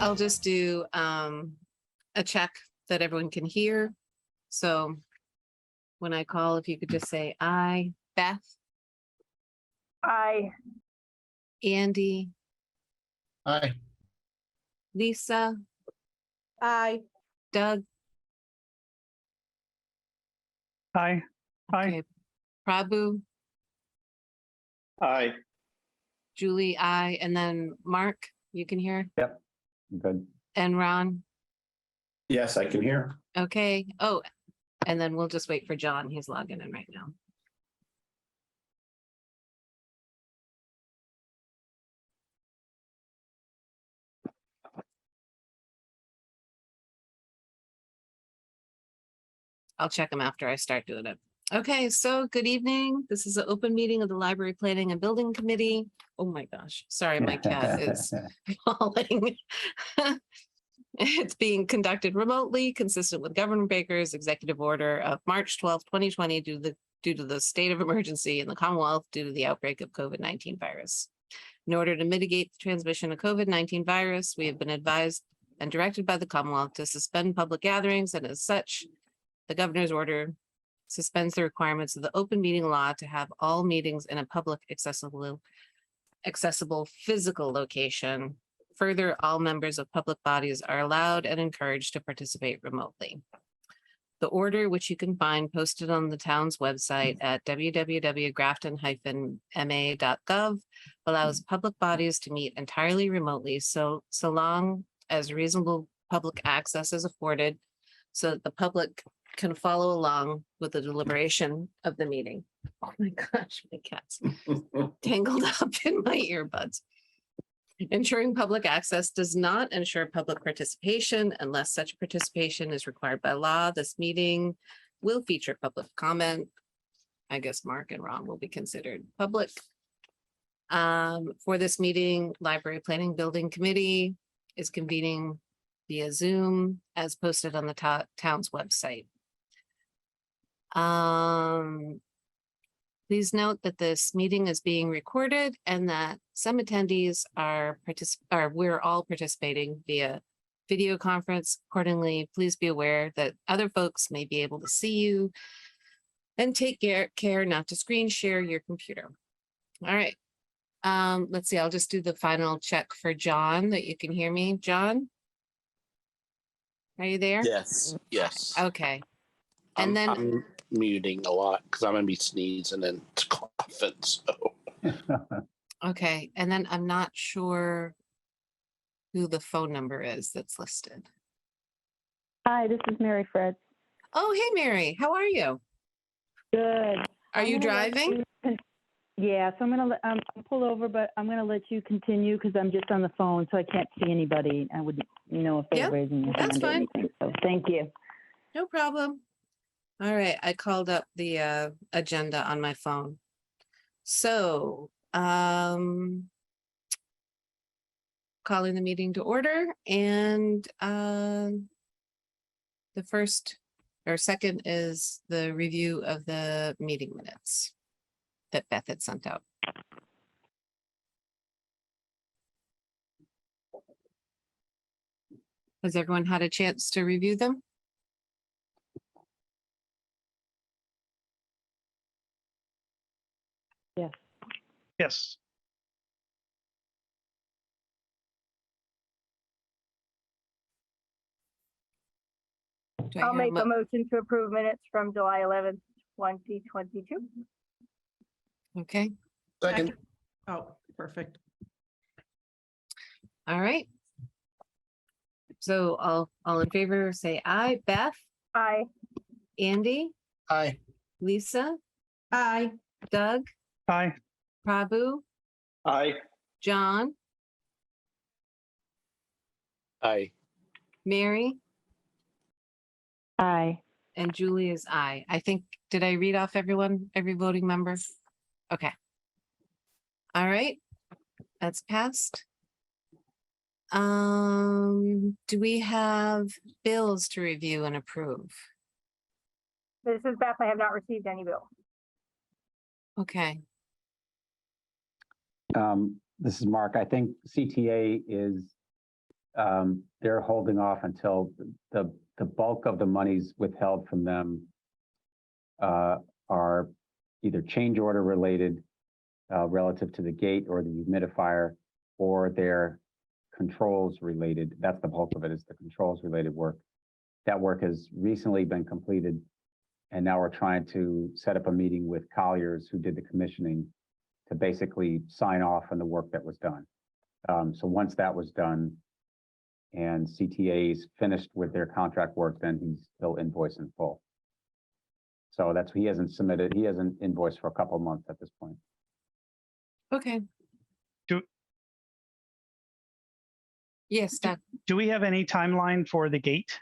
I'll just do a check that everyone can hear. So when I call, if you could just say aye. Beth, Aye. Andy, Aye. Lisa, Aye. Doug. Aye. Aye. Okay. Prabhu, Aye. Julie, aye. And then Mark, you can hear? Yep. Good. And Ron? Yes, I can hear. Okay. Oh, and then we'll just wait for John. He's logging in right now. I'll check him after I start doing it. Okay, so good evening. This is an open meeting of the Library Planning and Building Committee. Oh my gosh, sorry, my cat is falling. It's being conducted remotely, consistent with Governor Baker's executive order of March 12th, 2020, due to the state of emergency in the Commonwealth due to the outbreak of COVID-19 virus. In order to mitigate the transmission of COVID-19 virus, we have been advised and directed by the Commonwealth to suspend public gatherings, and as such, the governor's order suspends the requirements of the open meeting law to have all meetings in a public accessible physical location. Further, all members of public bodies are allowed and encouraged to participate remotely. The order, which you can find posted on the town's website at www.grafton-ma.gov, allows public bodies to meet entirely remotely, so long as reasonable public access is afforded, so that the public can follow along with the deliberation of the meeting. Oh my gosh, my cat's tangled up in my earbuds. Ensuring public access does not ensure public participation unless such participation is required by law. This meeting will feature public comment. I guess Mark and Ron will be considered public. For this meeting, Library Planning Building Committee is convening via Zoom as posted on the town's website. Please note that this meeting is being recorded and that some attendees we're all participating via video conference. Accordingly, please be aware that other folks may be able to see you, and take care not to screen share your computer. All right. Let's see, I'll just do the final check for John that you can hear me. John? Are you there? Yes, yes. Okay. And I'm muting a lot because I'm gonna be sneezing and coughing. So okay, and then I'm not sure who the phone number is that's listed. Hi, this is Mary Fred. Oh, hey, Mary, how are you? Good. Are you driving? Yeah, so I'm gonna pull over, but I'm gonna let you continue because I'm just on the phone, so I can't see anybody. I wouldn't know if they're raising their hand. That's or fine. anything. So thank you. No problem. All right, I called up the agenda on my phone. So, calling the meeting to order, and the first or second is the review of the meeting minutes that Beth had sent out. Has everyone had a chance to review them? Yes. Yes. Do I I'll hear a make a motion to approve minutes from July 11th, 2022. Okay, Second. Oh, perfect. all right. So all in favor, say aye. Beth, Aye. Andy, Aye. Lisa, Aye. Doug, Aye. Prabhu, Aye. John, I Mary, Aye. and Julie is aye. I think, did I read off everyone, every voting member? Okay. All right, that's passed. Do we have bills to review and approve? This is Beth. I have not received any bill. Okay, This is Mark. I think CTA is they're holding off until the bulk of the monies withheld from them are either change order related relative to the gate or the humidifier, or they're controls related. That's the bulk of it, is the controls related work. That work has recently been completed, and now we're trying to set up a meeting with Colliers, who did the commissioning, to basically sign off on the work that was done. So once that was done and CTA's finished with their contract work, then he'll invoice in full. So he hasn't invoiced for a couple of months at this point. Okay. Do- Yes, Doc. Do we have any timeline for the gate?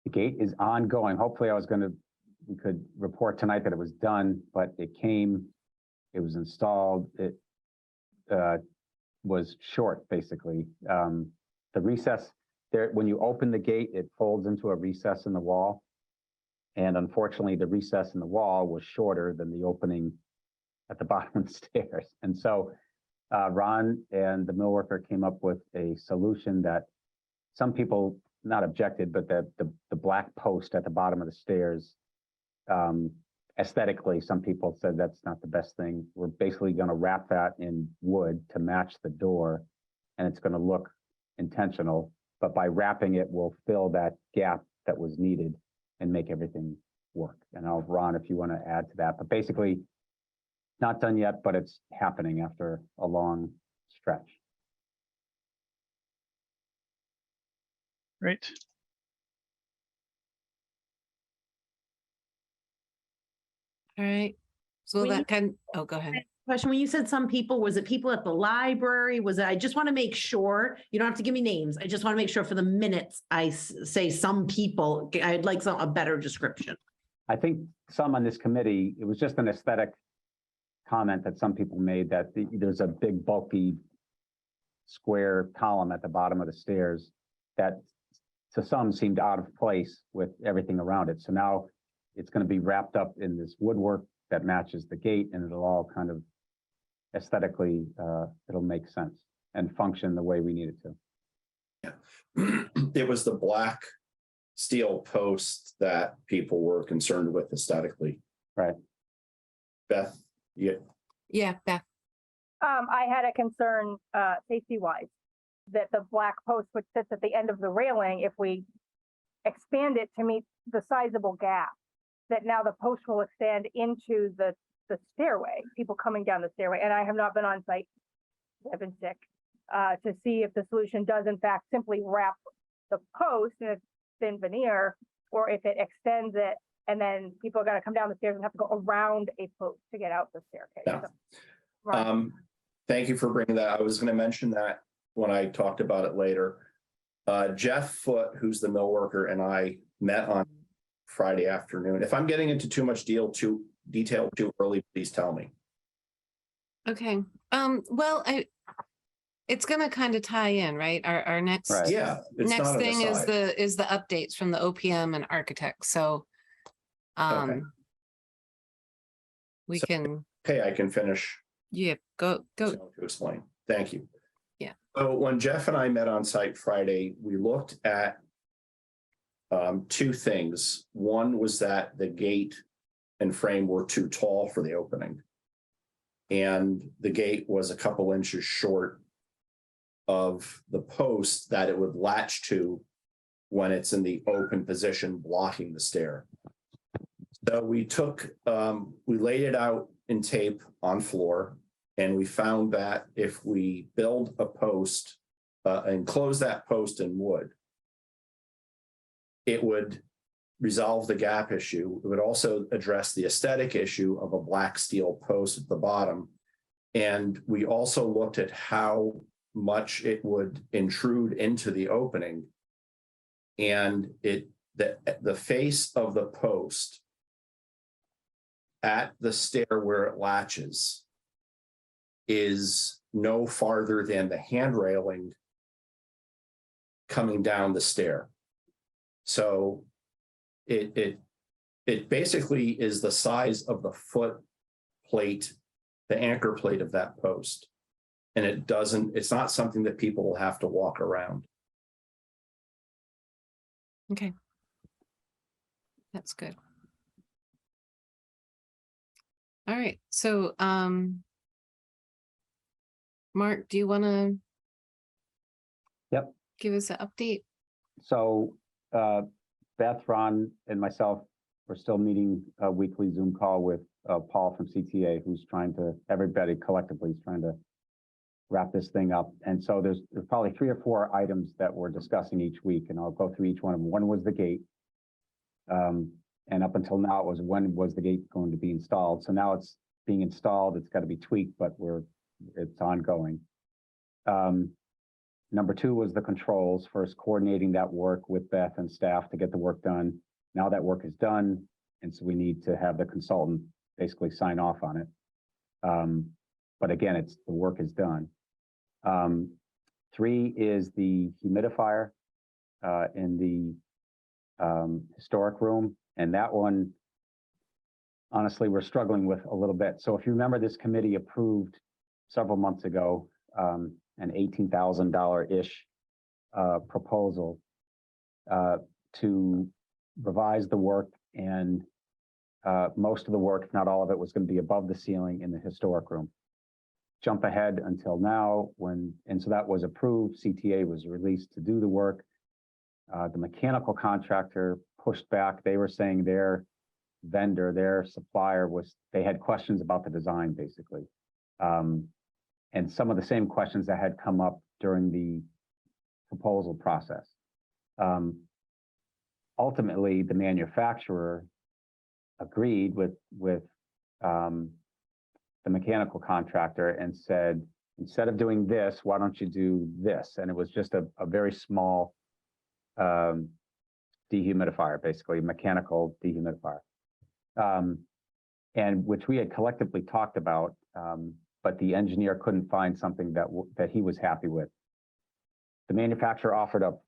The gate is ongoing. Hopefully we could report tonight that it was done, but it was installed. It was short, basically. The recess there, when you open the gate, it folds into a recess in the wall. And unfortunately, the recess in the wall was shorter than the opening at the bottom of the stairs. And so Ron and the mill worker came up with a solution that some people not objected, but that the black post at the bottom of the stairs, aesthetically, some people said that's not the best thing. We're basically going to wrap that in wood to match the door, and it's going to look intentional. But by wrapping it, we'll fill that gap that was needed and make everything work. And Ron, if you want to add to that, but basically not done yet, but it's happening after a long stretch. Great. All right. So We that can, oh, go ahead. Question, when you said some people, was it people at the library? Was it, I just want to make sure, you don't have to give me names. I just want to make sure for the minutes, I say some people, I'd like a better description. I think some on this committee, it was just an aesthetic comment that some people made that there's a big bulky square column at the bottom of the stairs that to some seemed out of place with everything around it. So now it's going to be wrapped up in this woodwork that matches the gate, and it'll all kind of aesthetically, it'll make sense and function the way we need it to. Yeah. It was the black steel post that people were concerned with aesthetically. Right. Beth, Yeah, Beth. I had a concern, safety-wise, that the black post which sits at the end of the railing, if we expand it to meet the sizable gap, that now the post will extend into the stairway, people coming down the stairway. And I have not been on site, I've been sick, to see if the solution does in fact simply wrap the post in a thin veneer, or if it extends it and then people are going to come down the stairs and have to go around a post to get out the staircase. Yeah. So, thank you for bringing that. I was going to mention that when I talked about it later. Jeff Foote, who's the mill worker, and I met on Friday afternoon. If I'm getting into too much detail too early, please tell me. Okay. Well, it's gonna kind of tie in, right? Our next Right. Yeah. It's next not an thing is aside. the updates from the OPM and architects. So Okay. we So- can, Okay, I can finish go. to explain. Thank you. Yeah. So when Jeff and I met on site Friday, we looked at two things. One was that the gate and frame were too tall for the opening. And the gate was a couple inches short of the post that it would latch to when it's in the open position blocking the stair. So we laid it out in tape on floor, and we found that if we build a post and close that post in wood, it would resolve the gap issue. It would also address the aesthetic issue of a black steel post at the bottom. And we also looked at how much it would intrude into the opening. And the face of the post at the stair where it latches is no farther than the hand railing coming down the stair. So it basically is the size of the foot plate, the anchor plate of that post. And it's not something that people will have to walk around. Okay. That's good. All right, so, Mark, do you want to? Yep. Give us an update? So Beth, Ron, and myself, we're still meeting a weekly Zoom call with Paul from CTA, who's everybody collectively is trying to wrap this thing up. And so there's probably 3 or 4 items that we're discussing each week, and I'll go through each one of them. One was the gate. And up until now, it was when was the gate going to be installed? So now it's being installed. It's got to be tweaked, but it's ongoing. Number 2 was the controls, first coordinating that work with Beth and staff to get the work done. Now that work is done, and so we need to have the consultant basically sign off on it. But again, the work is done. 3 is the humidifier in the historic room. And that one, honestly, we're struggling with a little bit. So if you remember, this committee approved several months ago an $18,000-ish proposal to revise the work, and most of the work, if not all of it, was going to be above the ceiling in the historic room. Jump ahead until now, and so that was approved. CTA was released to do the work. The mechanical contractor pushed back. They were saying their vendor, their supplier, they had questions about the design, basically. And some of the same questions that had come up during the proposal process. Ultimately, the manufacturer agreed with the mechanical contractor and said, instead of doing this, why don't you do this? And it was just a very small dehumidifier, basically mechanical dehumidifier, and which we had collectively talked about, but the engineer couldn't find something that he was happy with. The manufacturer offered up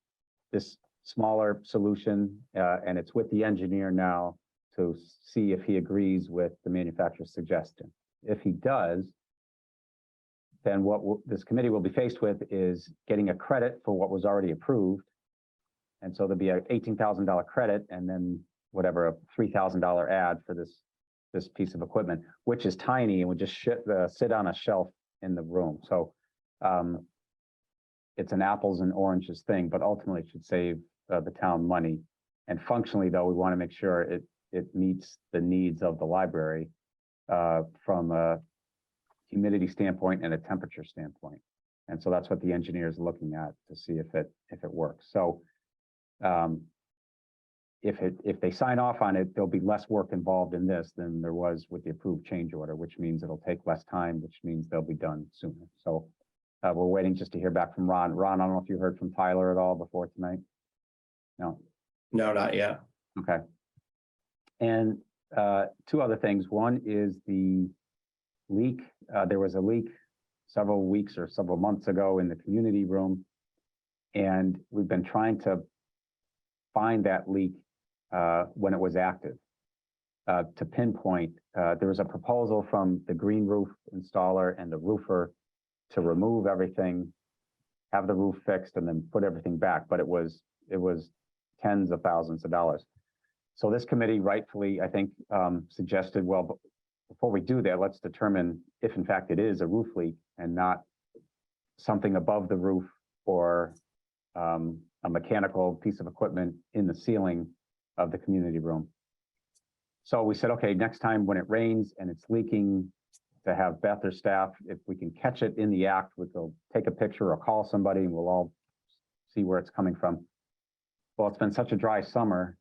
this smaller solution, and it's with the engineer now to see if he agrees with the manufacturer's suggestion. If he does, then what this committee will be faced with is getting a credit for what was already approved. And so there'll be an $18,000 credit, and then whatever, a $3,000 add for this piece of equipment, which is tiny and would just sit on a shelf in the room. So it's an apples and oranges thing, but ultimately it should save the town money. And functionally, though, we want to make sure it meets the needs of the library from a humidity standpoint and a temperature standpoint. And so that's what the engineer is looking at to see if it works. So if they sign off on it, there'll be less work involved in this than there was with the approved change order, which means it'll take less time, which means they'll be done sooner. So we're waiting just to hear back from Ron. Ron, I don't know if you heard from Tyler at all before tonight. No. No, not yet. Okay. And 2 other things. One is the leak. There was a leak several weeks or several months ago in the community room, and we've been trying to find that leak when it was active. To pinpoint, there was a proposal from the green roof installer and the roofer to remove everything, have the roof fixed, and then put everything back. But it was tens of thousands of dollars. So this committee rightfully, I think, suggested, well, before we do that, let's determine if in fact it is a roof leak and not something above the roof or a mechanical piece of equipment in the ceiling of the community room. So we said, okay, next time when it rains and it's leaking, to have Beth or staff, if we can catch it in the act, we'll take a picture or call somebody and we'll all see where it's coming from. Well, it's been such a dry summer.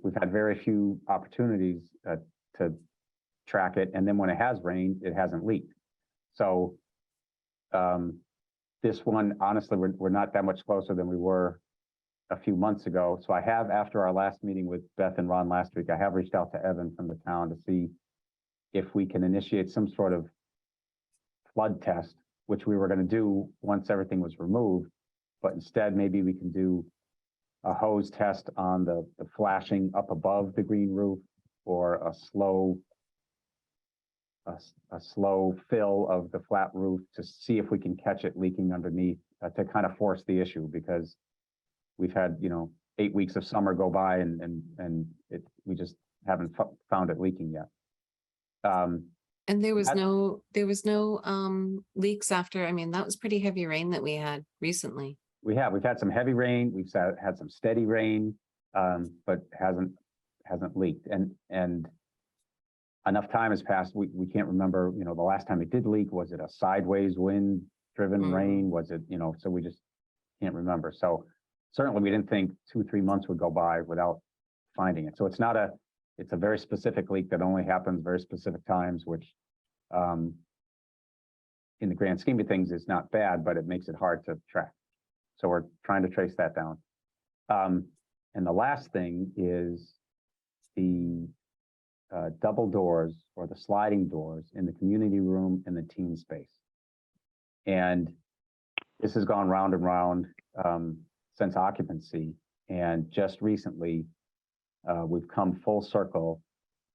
We've had very few opportunities to track it. And then when it has rained, it hasn't leaked. So this one, honestly, we're not that much closer than we were a few months ago. So I have, after our last meeting with Beth and Ron last week, I have reached out to Evan from the town to see if we can initiate some sort of flood test, which we were going to do once everything was removed. But instead, maybe we can do a hose test on the flashing up above the green roof, or a slow a slow fill of the flat roof to see if we can catch it leaking underneath, to kind of force the issue, because we've had, 8 weeks of summer go by and we just haven't found it leaking yet. And there was That- no leaks after, I mean, that was pretty heavy rain that we had recently. we've had some heavy rain, we've had some steady rain, but hasn't leaked. And enough time has passed, we can't remember, the last time it did leak. Was it a sideways wind driven Mm. rain? Was it, so we just can't remember. So certainly we didn't think 2-3 months would go by without finding it. So it's a very specific leak that only happens very specific times, which in the grand scheme of things is not bad, but it makes it hard to track. So we're trying to trace that down. And the last thing is the double doors or the sliding doors in the community room and the teen space. And this has gone round and round since occupancy. And just recently, we've come full circle,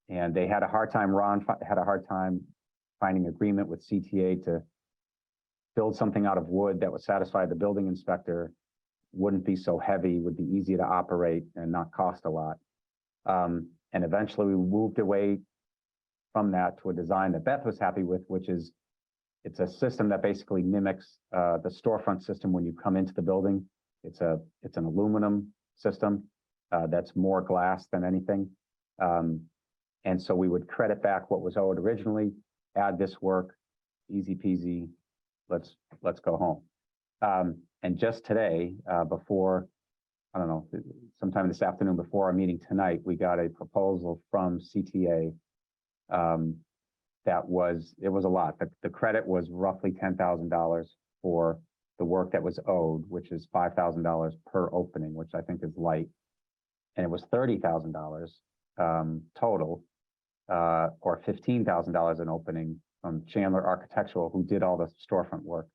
and they had a hard time, Ron had a hard time finding agreement with CTA to build something out of wood that would satisfy the building inspector, wouldn't be so heavy, would be easy to operate and not cost a lot. And eventually we moved away from that to a design that Beth was happy with, which is, it's a system that basically mimics the storefront system when you come into the building. It's an aluminum system that's more glass than anything. And so we would credit back what was owed originally, add this work, easy peasy, let's go home. And just today, before, I don't know, sometime this afternoon before our meeting tonight, we got a proposal from CTA it was a lot. The credit was roughly $10,000 for the work that was owed, which is $5,000 per opening, which I think is light. And it was $30,000 total, or $15,000 an opening from Chandler Architectural, who did all the storefront work,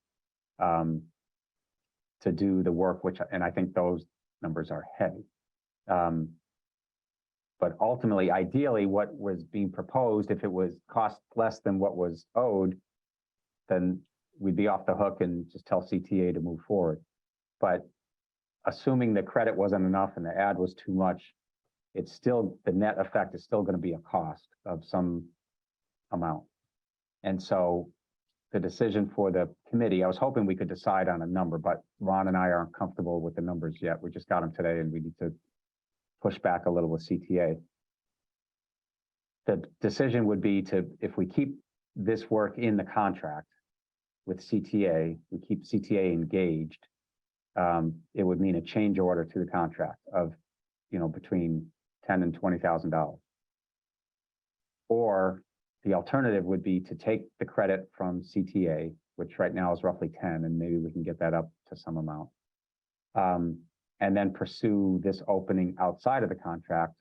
to do the work, and I think those numbers are heavy. But ultimately, ideally, what was being proposed, if it was cost less than what was owed, then we'd be off the hook and just tell CTA to move forward. But assuming the credit wasn't enough and the ad was too much, it's still, the net effect is still going to be a cost of some amount. And so the decision for the committee, I was hoping we could decide on a number, but Ron and I aren't comfortable with the numbers yet. We just got them today and we need to push back a little with CTA. The decision would be to, if we keep this work in the contract with CTA, we keep CTA engaged, it would mean a change order to the contract of, between $10,000 and $20,000. Or the alternative would be to take the credit from CTA, which right now is roughly 10, and maybe we can get that up to some amount. And then pursue this opening outside of the contract.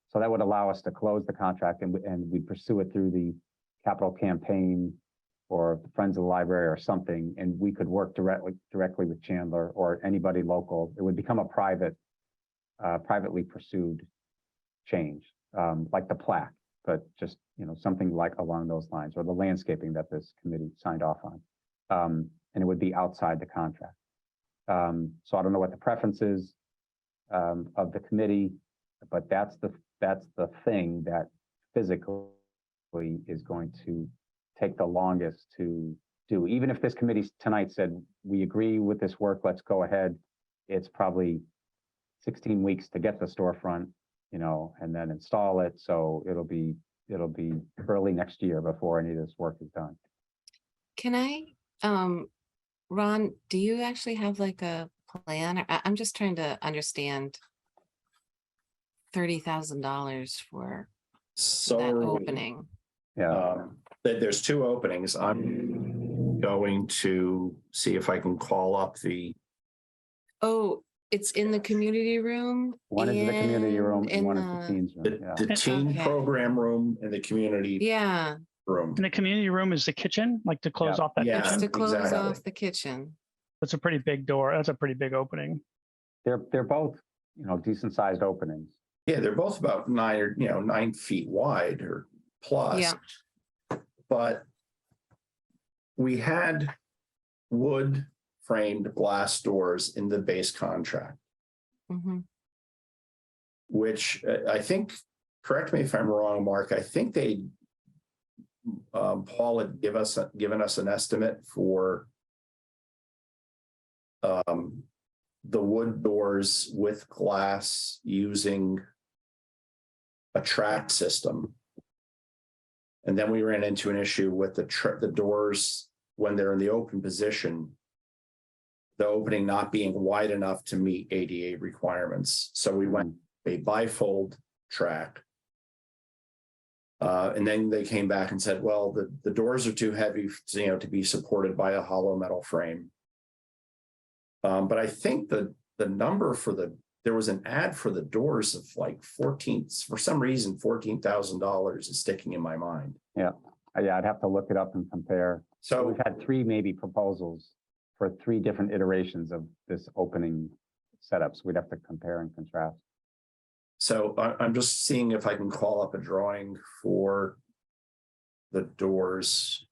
So that would allow us to close the contract and we'd pursue it through the capital campaign or the Friends of the Library or something, and we could work directly with Chandler or anybody local. It would become a privately pursued change, like the plaque, but just, something like along those lines, or the landscaping that this committee signed off on. And it would be outside the contract. So I don't know what the preference is of the committee, but that's the thing that physically is going to take the longest to do. Even if this committee tonight said, we agree with this work, let's go ahead, it's probably 16 weeks to get the storefront, and then install it. So it'll be early next year before any of this work is done. Can I, Ron, do you actually have like a plan? I'm just trying to understand $30,000 for that So opening. Yeah. There's two openings. I'm going to see if I can call up the, Oh, it's in the community room? One is the community room and in one is the teens room. Yeah. the teen Okay. program room and the community Yeah, room. And the community room is the kitchen, like to close Yeah. off that Yeah. it's kitchen. to close exactly. off the kitchen. That's a pretty big door. That's a pretty big opening. They're both, decent sized openings. Yeah, they're both about 9 feet wide or plus. Yeah. But we had wood framed glass doors in the base contract, Mhm. which I think, correct me if I'm wrong, Mark, I think Paul had given us an estimate for the wood doors with glass using a track system. And then we ran into an issue with the doors when they're in the open position, the opening not being wide enough to meet ADA requirements. So we went a bifold track. And then they came back and said, well, the doors are too heavy, to be supported by a hollow metal frame. But I think the number there was an ad for the doors of like for some reason, $14,000 is sticking in my mind. Yeah, I'd have to look it up and compare. So So, we've had 3 maybe proposals for 3 different iterations of this opening setups. We'd have to compare and contrast. so I'm just seeing if I can call up a drawing for the doors.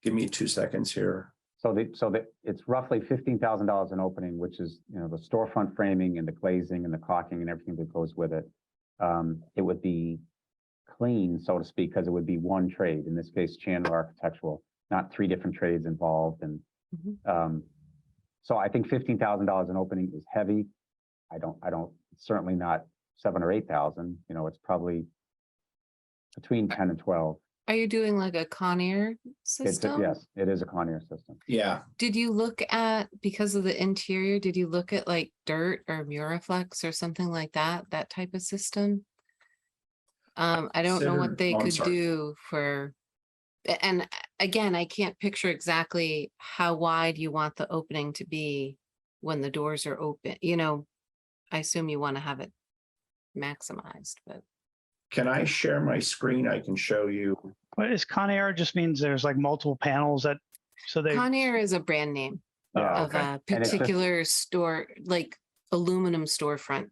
Give me 2 seconds here. So it's roughly $15,000 an opening, which is, the storefront framing and the glazing and the caulking and everything that goes with it. It would be clean, so to speak, because it would be one trade, in this case, Chandler Architectural, not 3 different trades involved. And so I think $15,000 an opening is heavy. I don't, certainly not 7 or 8,000, it's probably between 10 and 12. Are you doing like a Conair system? Yes, it is a Conair system. Yeah, Did you look at, because of the interior, did you look at like dirt or Muraflex or something like that type of system? I don't know what they I'm could sorry. do and again, I can't picture exactly how wide you want the opening to be when the doors are open, I assume you want to have it maximized, but. can I share my screen? I can show you. What is Conair? Just means there's like multiple panels so they. Conair is a brand name Yeah. of a And it's just- particular store, like aluminum storefront,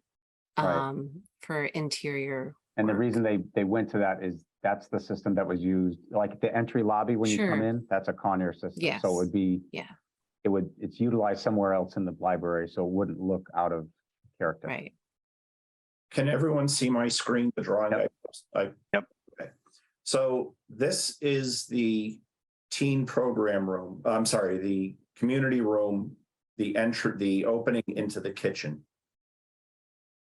Right. for interior. And the work. reason they went to that is that's the system that was used, like the entry lobby when you come Sure. in, that's a Conair system. Yes. So it would be. Yeah. It's utilized somewhere else in the library, so it wouldn't look out of character. Right. Can everyone see my screen, the drawing? Yep. Yep. Okay. So this is the teen program room. I'm sorry, the community room, the opening into the kitchen.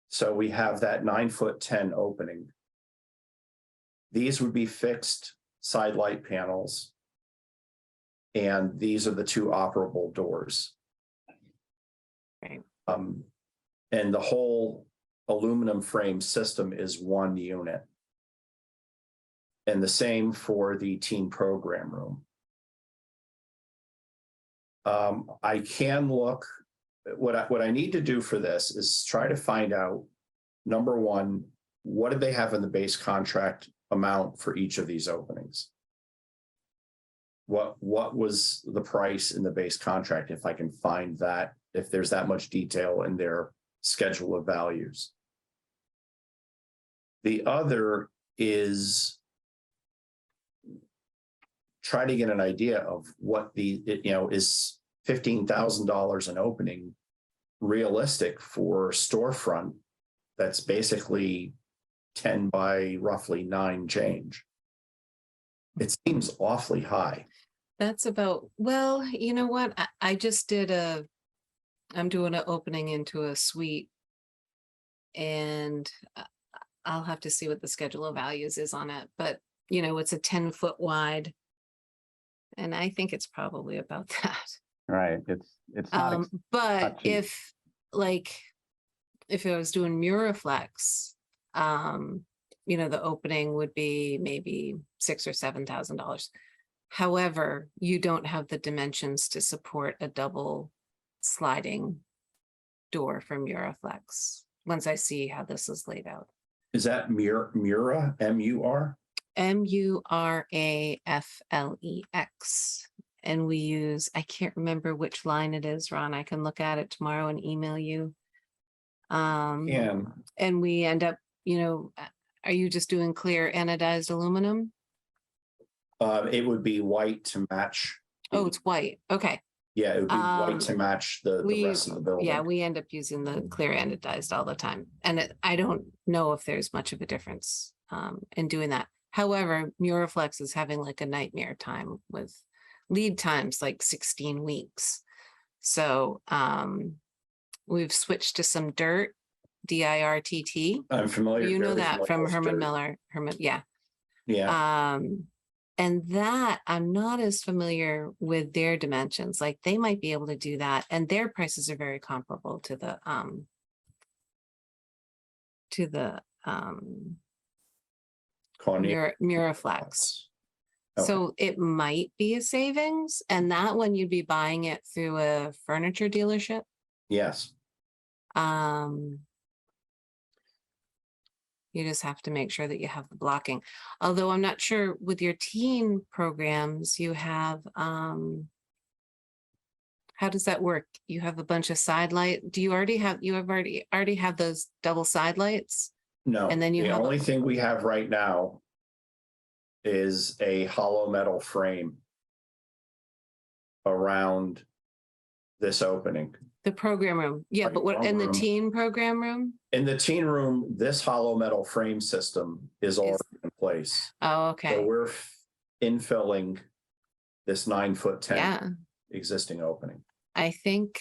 So we have that 9'10" opening. These would be fixed side light panels. And these are the 2 operable doors. Right. And the whole aluminum frame system is 1 unit. And the same for the teen program room. I can look, what I need to do for this is try to find out, number one, what did they have in the base contract amount for each of these openings? What was the price in the base contract, if I can find that, if there's that much detail in their schedule of values. The other is try to get an idea of what is $15,000 an opening realistic for storefront that's basically 10 by roughly 9 change. It seems awfully high. That's about, well, you know what? I just did I'm doing an opening into a suite. And I'll have to see what the schedule of values is on it, but it's a 10-foot wide. And I think it's probably about that. Right, it's not. But not cheap. if I was doing Muraflex, the opening would be maybe $6,000 or $7,000. However, you don't have the dimensions to support a double sliding door from Muraflex. Once I see how this is laid out. Is that Mura, M-U-R? Muraflex. And we use, I can't remember which line it is, Ron. I can look at it tomorrow and email you. And we end up, are you just doing clear anodized aluminum? It would be white to match. Oh, it's white. Okay. Yeah, it would be white to match the rest of the building. Yeah, we end up using the clear anodized all the time. And I don't know if there's much of a difference in doing that. However, Muraflex is having like a nightmare time with lead times, like 16 weeks. So we've switched to some dirt, DIRTT. I'm familiar. You know very that familiar from with Herman dirt. Miller. Yeah. Yeah, And that I'm not as familiar with their dimensions. Like they might be able to do that, and their prices are very comparable to the Connie. Muraflex. Okay. So it might be a savings, and that one you'd be buying it through a furniture dealership. Yes. You just have to make sure that you have the blocking. Although I'm not sure with your teen programs, you have, how does that work? You have a bunch of side light. Do you already have, already have those double side lights? No. And then you the have only thing we have right now is a hollow metal frame around this opening. The program room. Yeah, Right, but what, in the room. teen program room? In the teen room, this hollow metal frame system is already in place. Oh, So okay. we're infilling this 9'10" Yeah, existing opening. I think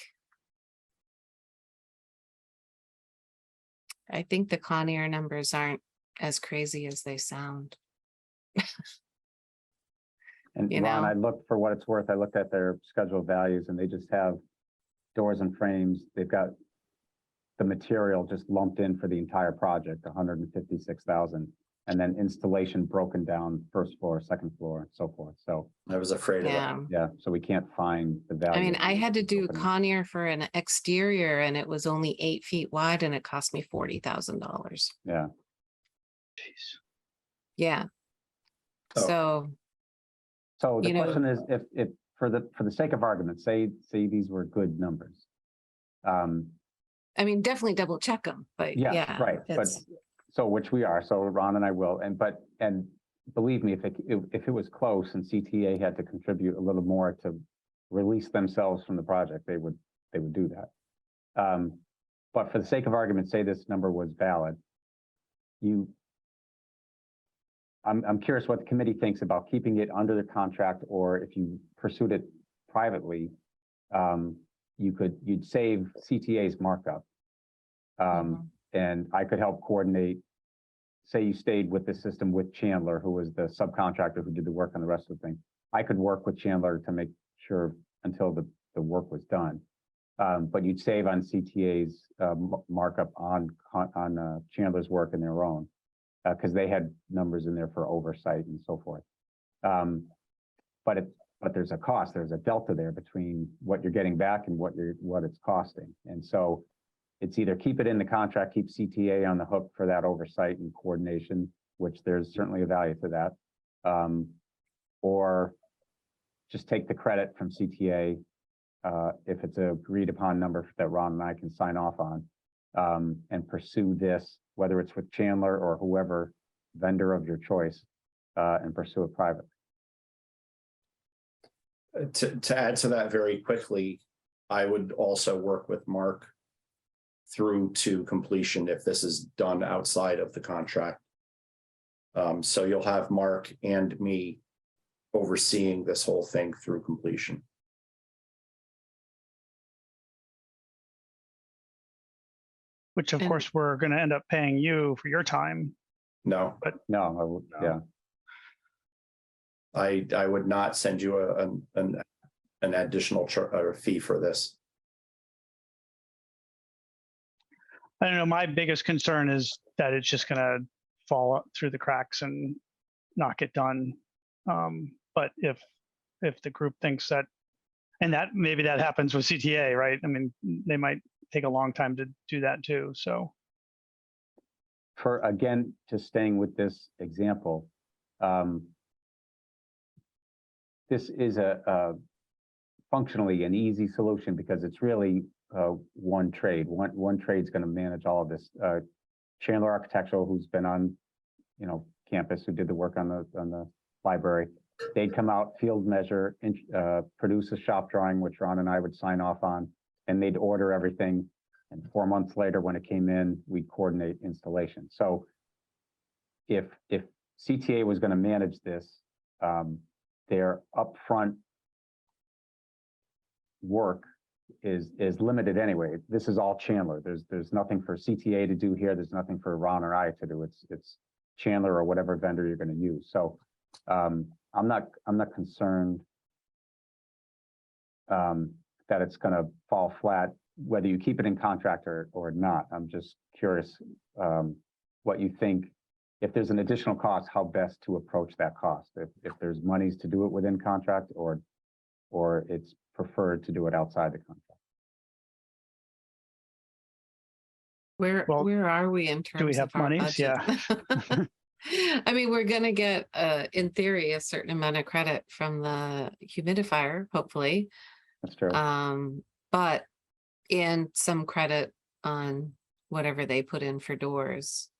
the Conair numbers aren't as crazy as they sound. And You Ron, know. I looked, for what it's worth, I looked at their scheduled values and they just have doors and frames. They've got the material just lumped in for the entire project, 156,000, and then installation broken down first floor, second floor, and so forth. So I was afraid of that. Yeah. yeah, so we can't find the value. I mean, of I the had to do opening. Conair for an exterior and it was only 8 feet wide and it cost me $40,000. Yeah, Yeah. Oh. so the You know- question is, if for the sake of argument, say these were good numbers. I mean, definitely double check them, but Yeah, yeah. right, but it's- so which we are, so Ron and I will, and believe me, if it was close and CTA had to contribute a little more to release themselves from the project, they would do that. But for the sake of argument, say this number was valid. I'm curious what the committee thinks about keeping it under the contract, or if you pursued it privately, you'd save CTA's markup. Mhm. And I could help coordinate, say you stayed with the system with Chandler, who was the subcontractor who did the work on the rest of the thing. I could work with Chandler to make sure until the work was done. But you'd save on CTA's markup on Chandler's work in their own, because they had numbers in there for oversight and so forth. But there's a cost, there's a delta there between what you're getting back and what it's costing. And so it's either keep it in the contract, keep CTA on the hook for that oversight and coordination, which there's certainly a value to that, or just take the credit from CTA if it's a agreed upon number that Ron and I can sign off on, and pursue this, whether it's with Chandler or whoever vendor of your choice, and pursue it privately. To add to that very quickly, I would also work with Mark through to completion if this is done outside of the contract. So you'll have Mark and me overseeing this whole thing through completion. Which of And- course, we're going to end up paying you for your time. No, No, yeah. I would not send you an additional fee for this. I don't know, my biggest concern is that it's just going to fall through the cracks and not get done. But if the group thinks that, and that maybe that happens with CTA, right? I mean, they might take a long time to do that too. So For, again, just staying with this example, this is a functionally an easy solution because it's really one trade. One trade's going to manage all of this. Chandler Architectural, who's been on, campus, who did the work on the library, they'd come out, field measure, produce a shop drawing, which Ron and I would sign off on, and they'd order everything. And 4 months later, when it came in, we'd coordinate installation. So if CTA was going to manage this, their upfront work is limited anyway. This is all Chandler. There's nothing for CTA to do here. There's nothing for Ron or I to do. It's Chandler or whatever vendor you're going to use. So I'm not concerned that it's going to fall flat, whether you keep it in contract or not. I'm just curious what you think. If there's an additional cost, how best to approach that cost? If there's monies to do it within contract, or it's preferred to do it outside the contract. Well, Where are we in terms do we have of our monies? budget? Yeah. I mean, we're gonna get, in theory, a certain amount of credit from the humidifier, hopefully. That's true. But and some credit on whatever they put in for doors.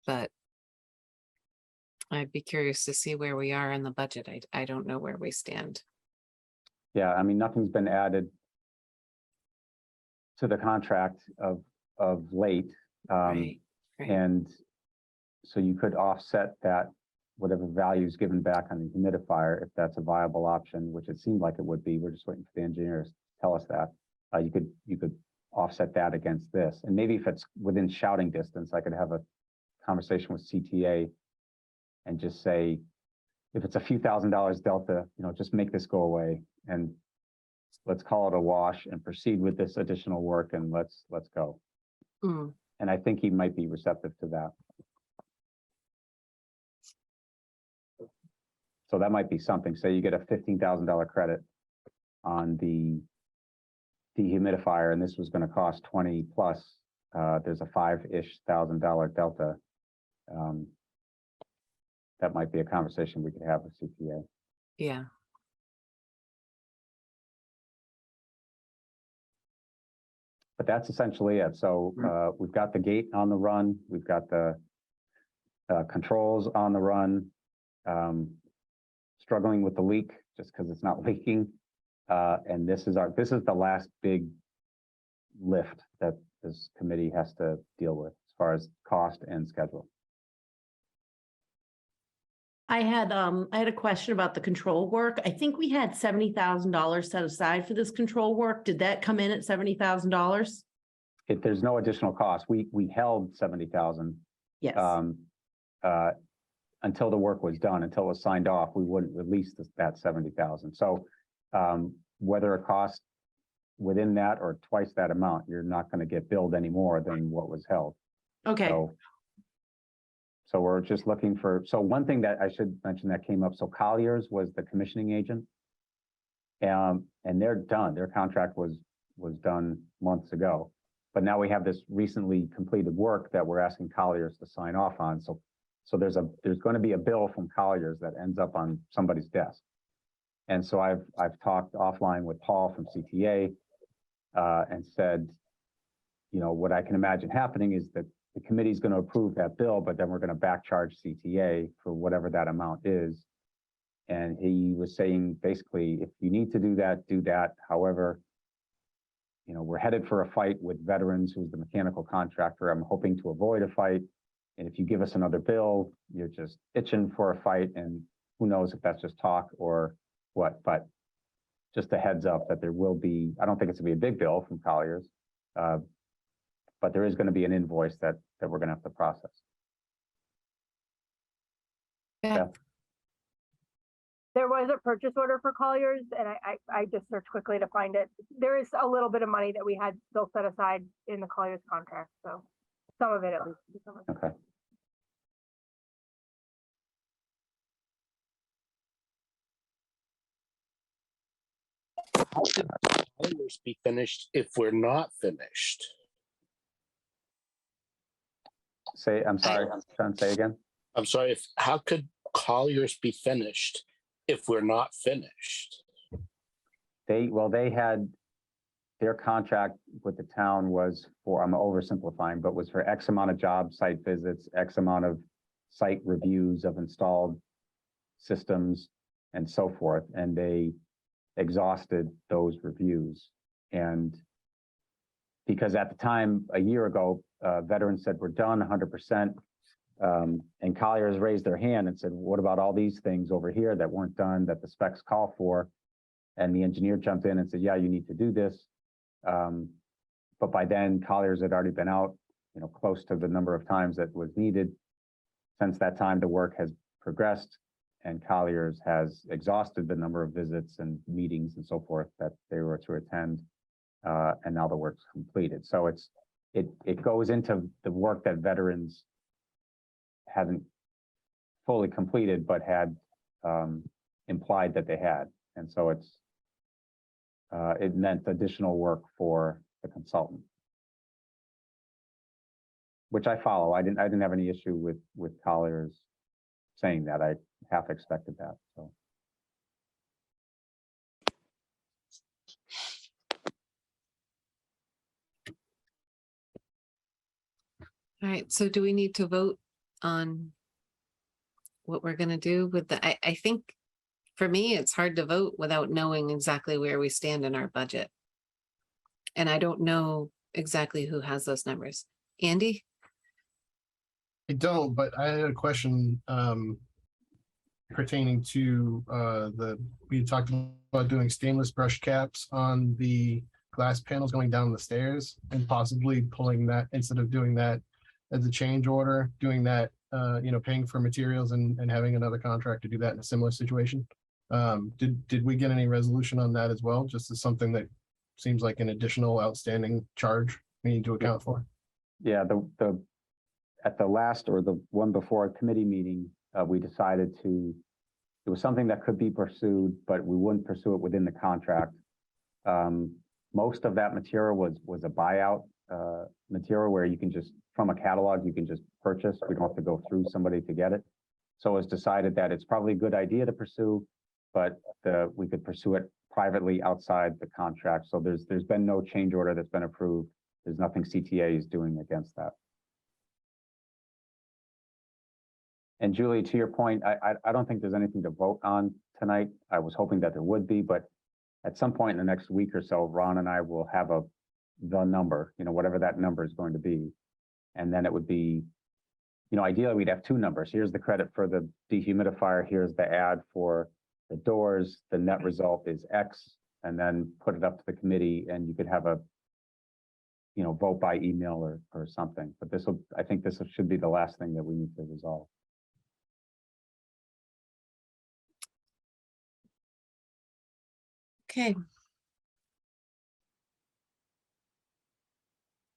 But I'd be curious to see where we are in the budget. I don't know where we stand. Yeah, I mean, nothing's been added to the contract of late. Right. And so you could offset that, whatever value is given back on the humidifier, if that's a viable option, which it seemed like it would be. We're just waiting for the engineers to tell us that. You could offset that against this. And maybe if it's within shouting distance, I could have a conversation with CTA and just say, if it's a few $1,000s delta, just make this go away and let's call it a wash and proceed with this additional work, and let's go. Mm. And I think he might be receptive to that. So that might be something. Say you get a $15,000 credit on the dehumidifier, and this was going to cost 20 plus. There's a $5,000-ish delta. That might be a conversation we could have with CPA. Yeah. But that's essentially it. So we've got the gate on the run. We've got the controls on the run. Struggling with the leak just because it's not leaking. And this is the last big lift that this committee has to deal with as far as cost and schedule. I had a question about the control work. I think we had $70,000 set aside for this control work. Did that come in at $70,000? There's no additional cost. We held 70,000. Yes. Until the work was done, until it was signed off, we wouldn't release that 70,000. So whether it costs within that or twice that amount, you're not going to get billed any more than what was held. Okay. So we're just looking for, so one thing that I should mention that came up, so Colliers was the commissioning agent. And they're done. Their contract was done months ago. But now we have this recently completed work that we're asking Colliers to sign off on. So there's going to be a bill from Colliers that ends up on somebody's desk. And so I've talked offline with Paul from CTA and said, what I can imagine happening is that the committee is going to approve that bill, but then we're going to back charge CTA for whatever that amount is. And he was saying, basically, if you need to do that, do that. However, we're headed for a fight with Veterans, who's the mechanical contractor. I'm hoping to avoid a fight. And if you give us another bill, you're just itching for a fight. And who knows if that's just talk or what, but just a heads up that there will be, I don't think it's gonna be a big bill from Colliers, but there is going to be an invoice that we're going to have to process. Yeah. There was a purchase order for Colliers, and I just searched quickly to find it. There is a little bit of money that we had still set aside in the Colliers contract, so some of it at least. Okay. How could Colliers be finished if we're not finished? I'm sorry, Sean, say again. I'm sorry, how could Colliers be finished if we're not finished? They had their contract with the town was for, I'm oversimplifying, but was for X amount of job site visits, X amount of site reviews of installed systems and so forth. And they exhausted those reviews. And because at the time, a year ago, veterans said, we're done 100%. And Colliers raised their hand and said, what about all these things over here that weren't done, that the specs call for? And the engineer jumped in and said, yeah, you need to do this. But by then, Colliers had already been out, close to the number of times that was needed. Since that time, the work has progressed, and Colliers has exhausted the number of visits and meetings and so forth that they were to attend. And now the work's completed. So it goes into the work that veterans hadn't fully completed, but had implied that they had. And so it meant additional work for the consultant, which I follow. I didn't have any issue with Colliers saying that. I half expected that. So. All right, so do we need to vote on what we're gonna do with I think for me, it's hard to vote without knowing exactly where we stand in our budget. And I don't know exactly who has those numbers. Andy? I don't, but I had a question pertaining to we talked about doing stainless brush caps on the glass panels going down the stairs and possibly pulling that, instead of doing that as a change order, doing that, paying for materials and having another contract to do that in a similar situation. Did we get any resolution on that as well? Just as something that seems like an additional outstanding charge we need to account for. Yeah, at the last or the one before committee meeting, we decided it was something that could be pursued, but we wouldn't pursue it within the contract. Most of that material was a buyout material where you can just, from a catalog, you can just purchase. We don't have to go through somebody to get it. So it was decided that it's probably a good idea to pursue, but we could pursue it privately outside the contract. So there's been no change order that's been approved. There's nothing CTA is doing against that. And Julie, to your point, I don't think there's anything to vote on tonight. I was hoping that there would be, but at some point in the next week or so, Ron and I will have the number, whatever that number is going to be. And then it would be, ideally we'd have two numbers. Here's the credit for the dehumidifier. Here's the ad for the doors. The net result is X, and then put it up to the committee, and you could have a, vote by email or something. But I think this should be the last thing that we need to resolve. Okay.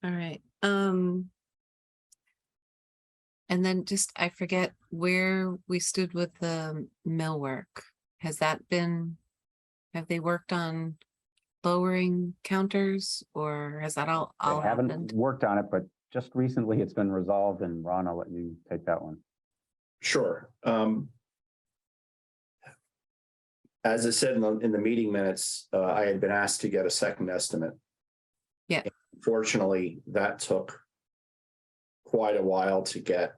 All right. And then I forget where we stood with the millwork. Have they worked on lowering counters, or has that all They haven't happened? worked on it, but just recently it's been resolved, and Ron, I'll let you take that one. Sure. As I said in the meeting minutes, I had been asked to get a second estimate. Yeah. Fortunately, that took quite a while to get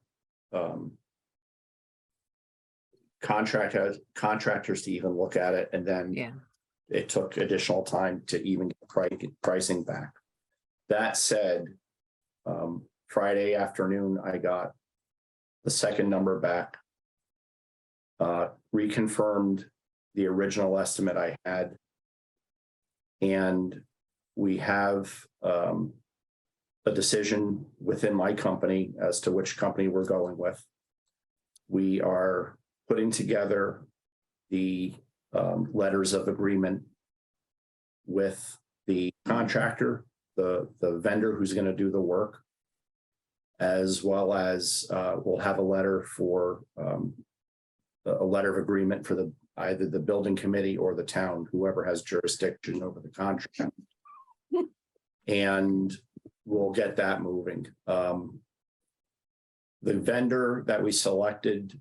contractors to even look at it, and then it took additional time to even get pricing back. That said, Friday afternoon, I got the second number back, reconfirmed the original estimate I had, and we have a decision within my company as to which company we're going with. We are putting together the letters of agreement with the contractor, the vendor who's going to do the work, as well as we'll have a letter for a letter of agreement for either the building committee or the town, whoever has jurisdiction over the contract. And we'll get that moving. The vendor that we selected,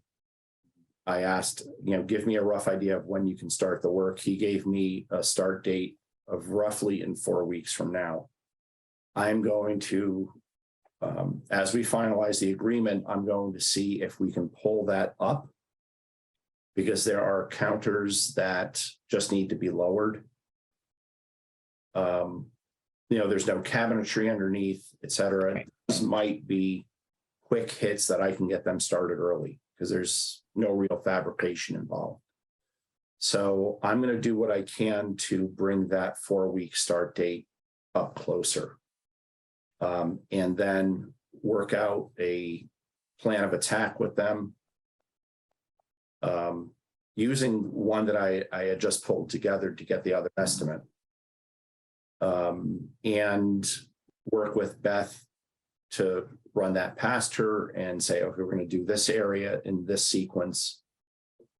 I asked, give me a rough idea of when you can start the work. He gave me a start date of roughly in 4 weeks from now, I'm going to, as we finalize the agreement, I'm going to see if we can pull that up, because there are counters that just need to be lowered. There's no cabinetry underneath, et cetera. Right. This might be quick hits that I can get them started early, because there's no real fabrication involved. So I'm going to do what I can to bring that 4-week start date up closer. And then work out a plan of attack with them. Using one that I had just pulled together to get the other estimate. And work with Beth to run that past her and say, okay, we're going to do this area in this sequence,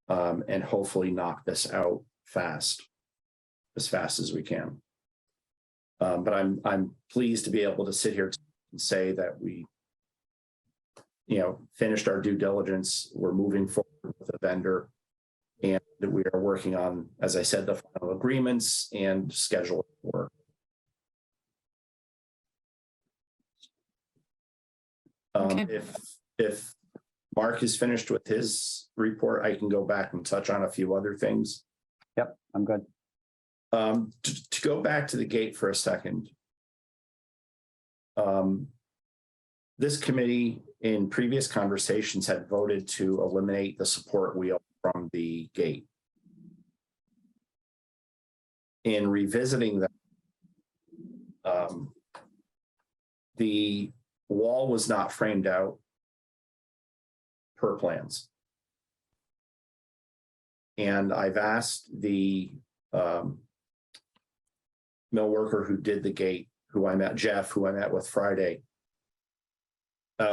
and hopefully knock this out as fast as we can. But I'm pleased to be able to sit here and say that we, finished our due diligence. We're moving forward with the vendor, and we are working on, as I said, the final agreements and schedule work. Okay. If Mark is finished with his report, I can go back and touch on a few other things. Yep, I'm good. To go back to the gate for a second. This committee in previous conversations had voted to eliminate the support wheel from the gate. In revisiting that, the wall was not framed out per plans. And I've asked the mill worker who did the gate, Jeff, who I met with Friday,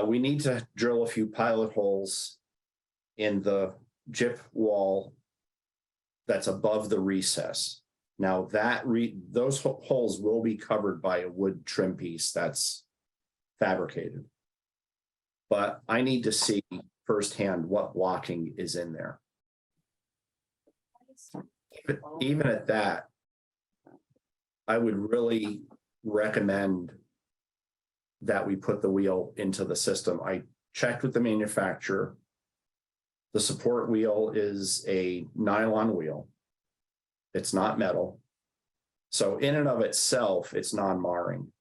we need to drill a few pilot holes in the gyp wall that's above the recess. Now those holes will be covered by a wood trim piece that's fabricated. But I need to see firsthand what blocking is in there. But even at that, I would really recommend that we put the wheel into the system. I checked with the manufacturer. The support wheel is a nylon wheel. It's not metal. So in and of itself, it's non-marring.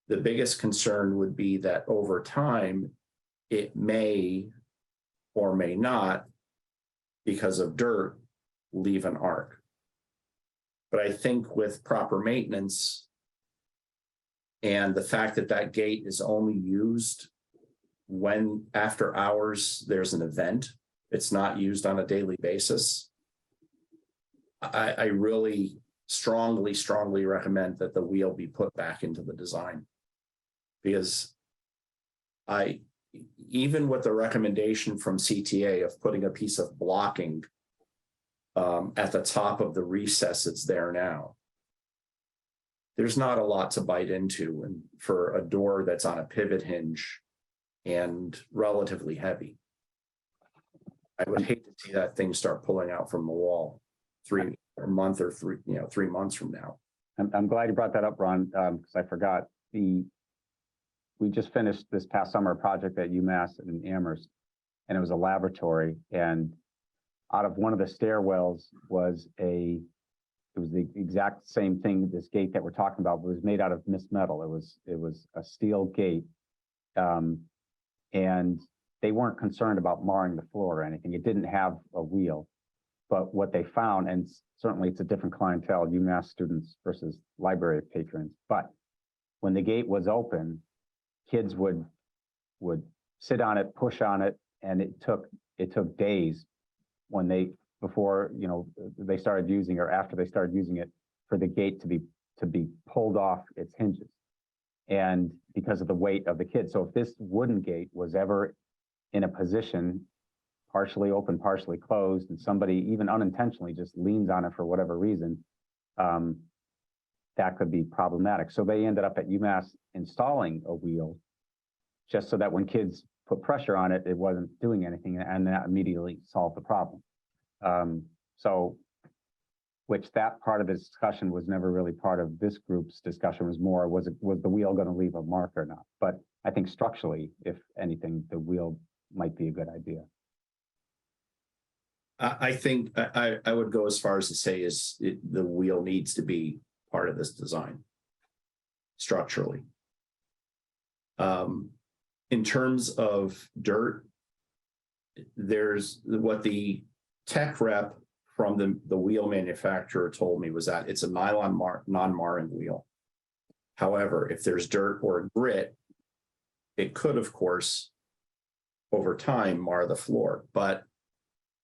The biggest concern would be that over time, it may or may not, because of dirt, leave an arc. But I think with proper maintenance and the fact that that gate is only used when after hours there's an event, it's not used on a daily basis. I really strongly recommend that the wheel be put back into the design, because even with the recommendation from CTA of putting a piece of blocking at the top of the recess, it's there now. There's not a lot to bite into, and for a door that's on a pivot hinge and relatively heavy, I would hate to see that thing start pulling out from the wall 3 months or 3 months from now. I'm glad you brought that up, Ron, because I forgot. We just finished this past summer a project at UMass in Amherst, and it was a laboratory. And out of one of the stairwells was the exact same thing. This gate that we're talking about was made out of mist metal. It was a steel gate, and they weren't concerned about marring the floor or anything. It didn't have a wheel, but what they found, and certainly it's a different clientele, UMass students versus library patrons. But when the gate was open, kids would sit on it, push on it, and it took days before they started using, or after they started using it, for the gate to be pulled off its hinges, and because of the weight of the kids. So if this wooden gate was ever in a position partially open, partially closed, and somebody even unintentionally just leans on it for whatever reason, that could be problematic. So they ended up at UMass installing a wheel just so that when kids put pressure on it, it wasn't doing anything, and that immediately solved the problem. So which that part of the discussion was never really part of this group's discussion, was more, was the wheel going to leave a mark or not? But I think structurally, if anything, the wheel might be a good idea. I think I would go as far as to say the wheel needs to be part of this design structurally. In terms of dirt, there's what the tech rep from the wheel manufacturer told me was that it's a nylon non-marring wheel. However, if there's dirt or grit, it could, of course, over time mar the floor. But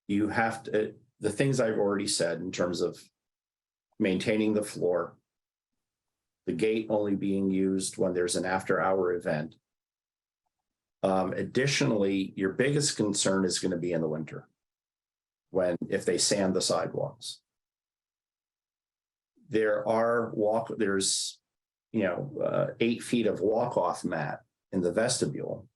you have to, the things I've already said in terms of maintaining the floor, the gate only being used when there's an after-hour event. Additionally, your biggest concern is going to be in the winter, if they sand the sidewalks. There's 8 feet of walk-off mat in the vestibule.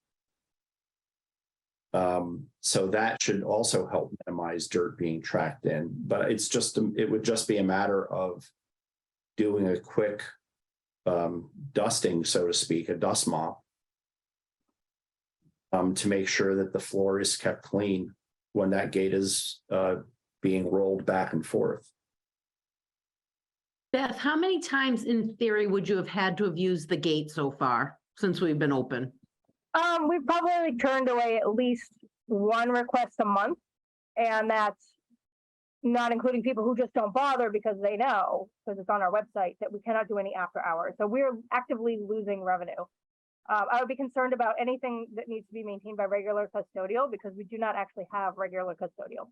So that should also help minimize dirt being tracked in, but it would just be a matter of doing a quick dusting, so to speak, a dust mop, to make sure that the floor is kept clean when that gate is being rolled back and forth. Beth, how many times in theory would you have had to have used the gate so far since we've been open? We've probably turned away at least one request a month, and that's not including people who just don't bother because they know, because it's on our website, that we cannot do any after hours. So we're actively losing revenue. I would be concerned about anything that needs to be maintained by regular custodial, because we do not actually have regular custodial.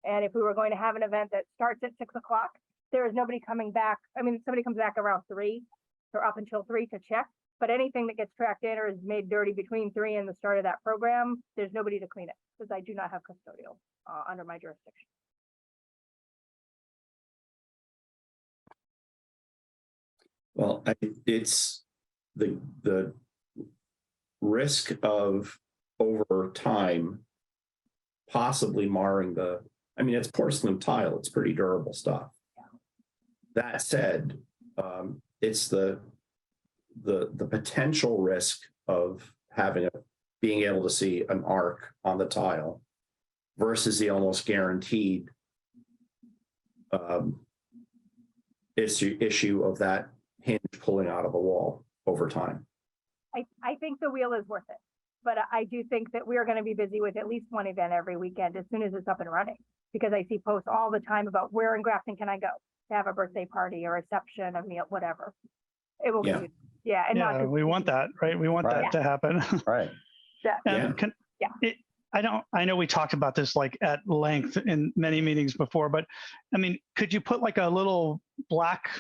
And if we were going to have an event that starts at 6 o'clock, there is nobody coming back. I mean, somebody comes back around 3 or up until 3 to check. But anything that gets tracked in or is made dirty between 3 and the start of that program, there's nobody to clean it because I do not have custodial under my jurisdiction. Well, it's the risk of over time possibly marring it's porcelain tile. It's pretty durable stuff. Yeah. That said, it's the potential risk of being able to see an arc on the tile versus the almost guaranteed issue of that hinge pulling out of a wall over time. I think the wheel is worth it, but I do think that we are going to be busy with at least one event every weekend as soon as it's up and running, because I see posts all the time about where in Grafton can I go to have a birthday party or reception, a meal, whatever. It will be. Yeah, and Yeah, we want that, right? We want that to happen. Right. I know we talked about this like at length in many meetings before, but I mean, could you put like a little black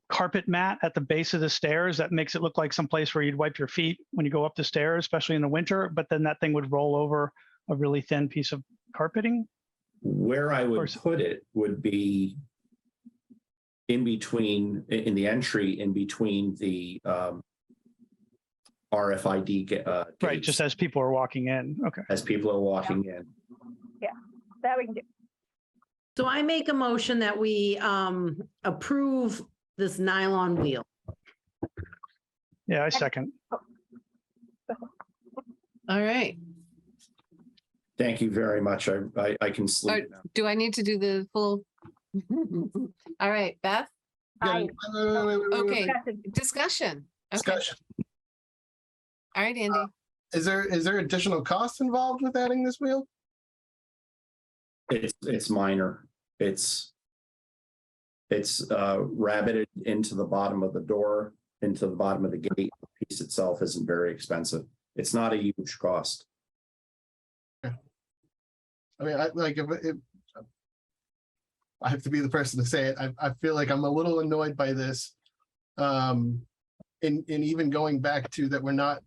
carpet mat at the base of the stairs that makes it look like some place where you'd wipe your feet when you go up the stairs, especially in the winter, but then that thing would roll over a really thin piece of carpeting? Where I would put it would be in the entry in between the RFID gates. Right, just as people are walking in. Okay. As people are walking in. Yeah, that we can do. So I make a motion that we approve this nylon wheel. Yeah, I second. All right. Thank you very much. I can sleep now. Do I need to do the full? All right, Beth? Aye. Okay, discussion. Okay. Discussion. All right, Andy. Is there additional cost involved with adding this wheel? It's minor. It's rabbited into the bottom of the door, into the bottom of the gate. The piece itself isn't very expensive. It's not a huge cost. I mean, if I have to be the person to say it, I feel like I'm a little annoyed by this. In even going back to that, we're not,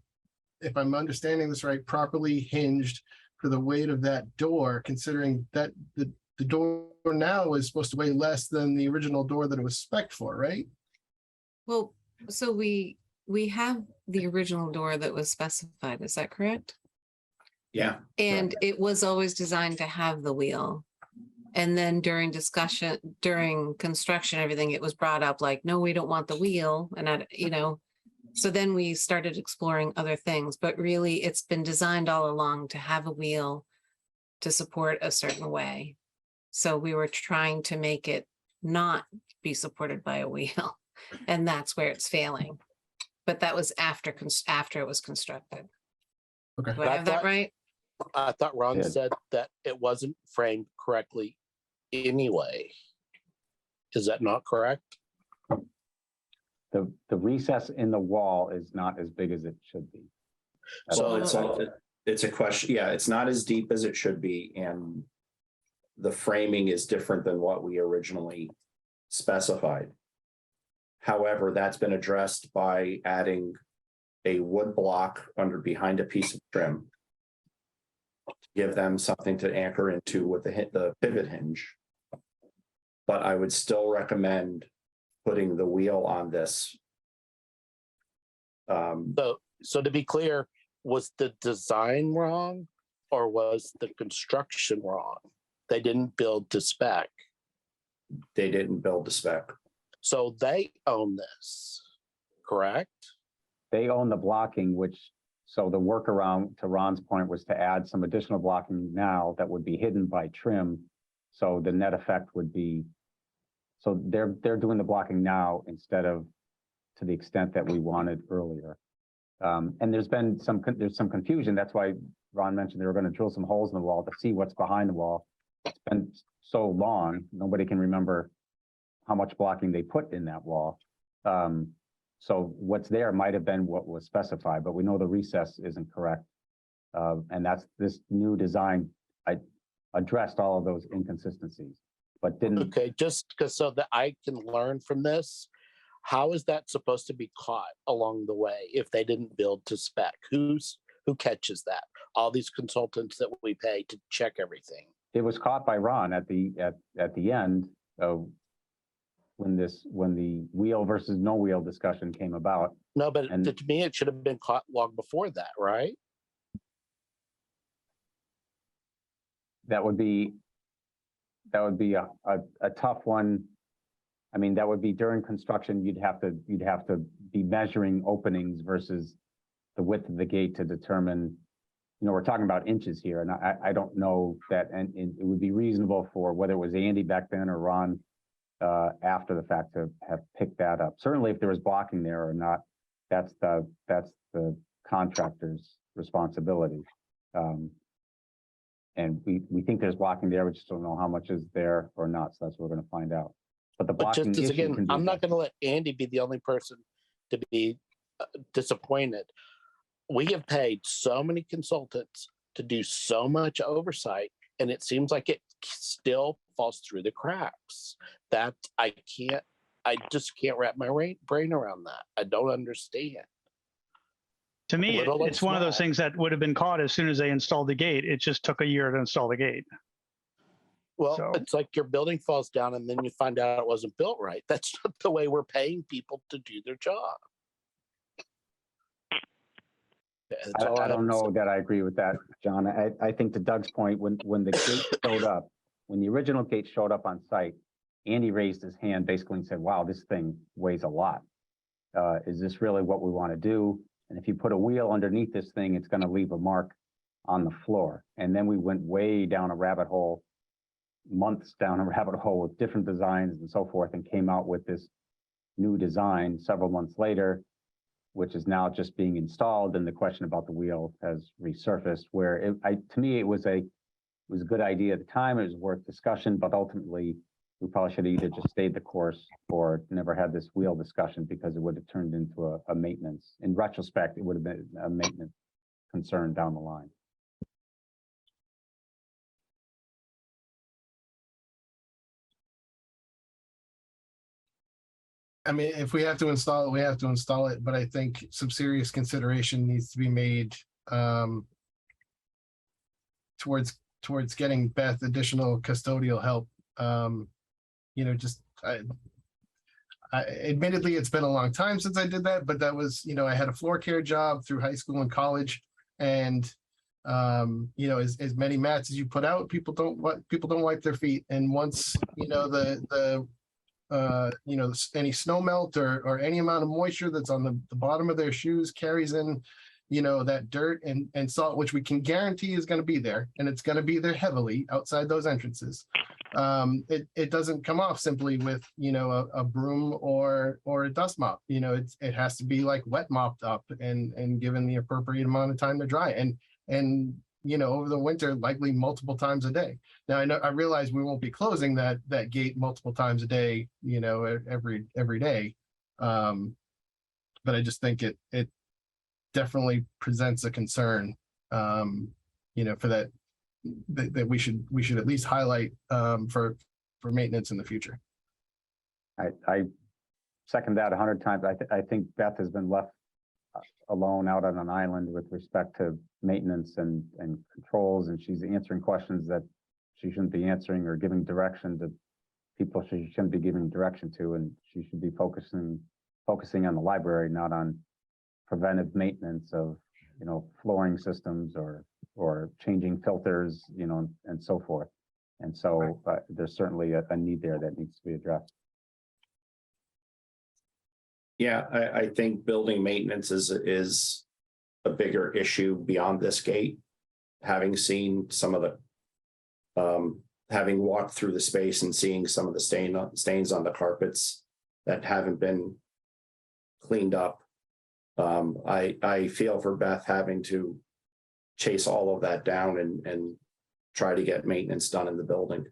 if I'm understanding this right, properly hinged for the weight of that door, considering that the door now is supposed to weigh less than the original door that it was spec'd for, right? Well, so we have the original door that was specified. Is that correct? Yeah. And it was always designed to have the wheel. And then during discussion, during construction, everything, it was brought up like, no, we don't want the wheel. And I, you know, so then we started exploring other things, but really it's been designed all along to have a wheel to support a certain way. So we were trying to make it not be supported by a wheel, and that's where it's failing. But that was after it was constructed. Okay. Do I have that right? I thought Ron Yeah. said that it wasn't framed correctly anyway. Is that not correct? The recess in the wall is not as big as it should be. So it's a question, yeah, it's not as deep as it should be, and the framing is different than what we originally specified. However, that's been addressed by adding a wood block behind a piece of trim. Give them something to anchor into with the pivot hinge. But I would still recommend putting the wheel on this. So to be clear, was the design wrong or was the construction wrong? They didn't build to spec. They didn't build the spec. So they own this, correct? They own the blocking, so the workaround, to Ron's point, was to add some additional blocking now that would be hidden by trim. So the net effect would be, so they're doing the blocking now instead of to the extent that we wanted earlier. And there's some confusion. That's why Ron mentioned they were going to drill some holes in the wall to see what's behind the wall. It's been so long, nobody can remember how much blocking they put in that wall. So what's there might have been what was specified, but we know the recess isn't correct. And that's this new design. I addressed all of those inconsistencies, but didn't. Okay, just because so that I can learn from this, how is that supposed to be caught along the way if they didn't build to spec? Who catches that? All these consultants that we pay to check everything. It was caught by Ron at the end of when the wheel versus no wheel discussion came about. No, but And- to me, it should have been caught long before that, right? That would be a tough one. I mean, that would be during construction, you'd have to be measuring openings versus the width of the gate to determine, we're talking about inches here, and I don't know that, and it would be reasonable for whether it was Andy back then or Ron after the fact to have picked that up. Certainly if there was blocking there or not, that's the contractor's responsibility. And we think there's blocking there, we just don't know how much is there or not, so that's what we're going to find out. But the But blocking just as issue again, can be I'm not addressed. going to let Andy be the only person to be disappointed. We have paid so many consultants to do so much oversight, and it seems like it still falls through the cracks. That I just can't wrap my brain around that. I don't understand. To me, Little and it's one of those small. things that would have been caught as soon as they installed the gate. It just took a year to install the gate. Well, So- it's like your building falls down and then you find out it wasn't built right. That's not the way we're paying people to do their job. That's all I have don't to say. know that I agree with that, John. I think to Doug's point, when the gate showed up, when the original gate showed up on site, Andy raised his hand basically and said, wow, this thing weighs a lot. Is this really what we want to do? And if you put a wheel underneath this thing, it's going to leave a mark on the floor. And then we went way down a rabbit hole, months down a rabbit hole with different designs and so forth, and came out with this new design several months later, which is now just being installed. And the question about the wheel has resurfaced, where to me, it was a good idea at the time. It was worth discussion, but ultimately we probably should have either just stayed the course or never had this wheel discussion, because it would have turned into a maintenance. In retrospect, it would have been a maintenance concern down the line. I mean, if we have to install it, we have to install it, but I think some serious consideration needs to be made towards getting Beth additional custodial help. Admittedly, it's been a long time since I did that, but that was, I had a floor care job through high school and college, and You know, as many mats as you put out, people don't wipe their feet. And once, you know, you know, any snow melt or any amount of moisture that's on the bottom of their shoes carries in, you know, that dirt and salt, which we can guarantee is going to be there, and it's going to be there heavily outside those entrances. It doesn't come off simply with, you know, a broom or a dust mop. You know, it has to be like wet mopped up and given the appropriate amount of time to dry. And you know, over the winter, likely multiple times a day. Now, I realize we won't be closing that gate multiple times a day, you know, every day. But I just think it definitely presents a concern, you know, for that we should at least highlight for maintenance in the future. I second that 100 times. I think Beth has been left alone out on an island with respect to maintenance and controls, and she's answering questions that she shouldn't be answering or giving direction to people she shouldn't be giving direction to, and she should be focusing on the library, not on preventive maintenance of, you know, flooring systems or changing filters, you know, and so forth. And so there's certainly a need there that needs to be addressed. Yeah, I think building maintenance is a bigger issue beyond this gate. Having seen some of the, having walked through the space and seeing some of the stains on the carpets that haven't been cleaned up, I feel for Beth having to chase all of that down and try to get maintenance done in the building.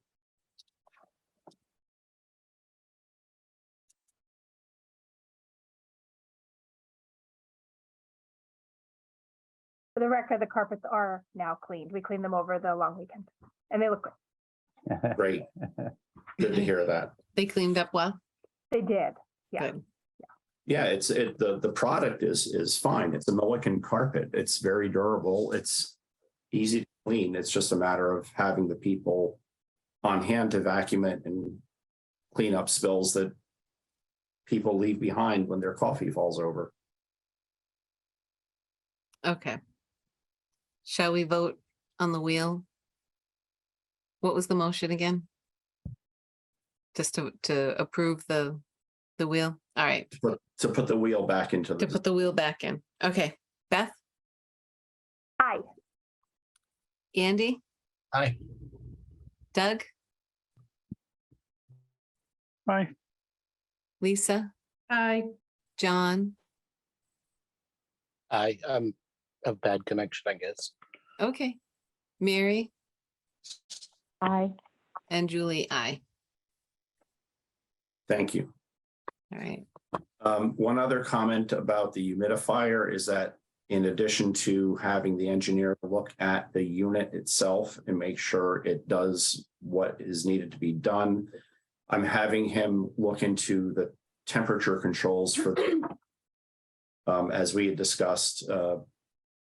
For the record, the carpets are now cleaned. We cleaned them over the long weekend and they look good. Great. Good to hear that. They cleaned up well. They did. Yeah. Good. Yeah, the product is fine. It's a Milliken carpet. It's very durable. It's easy to clean. It's just a matter of having the people on hand to vacuum it and clean up spills that people leave behind when their coffee falls over. Okay. Shall we vote on the wheel? What was the motion again? Just to approve the wheel? All right, To put the wheel back into to the, put the wheel back in. Okay, Beth, Aye. Andy, Aye. Doug, Bye. Lisa, Hi. John. I have bad connection, I guess. Okay, Mary Aye. and Julie, aye. thank you. All right. One other comment about the humidifier is that in addition to having the engineer look at the unit itself and make sure it does what is needed to be done, I'm having him look into the temperature controls for the, as we had discussed,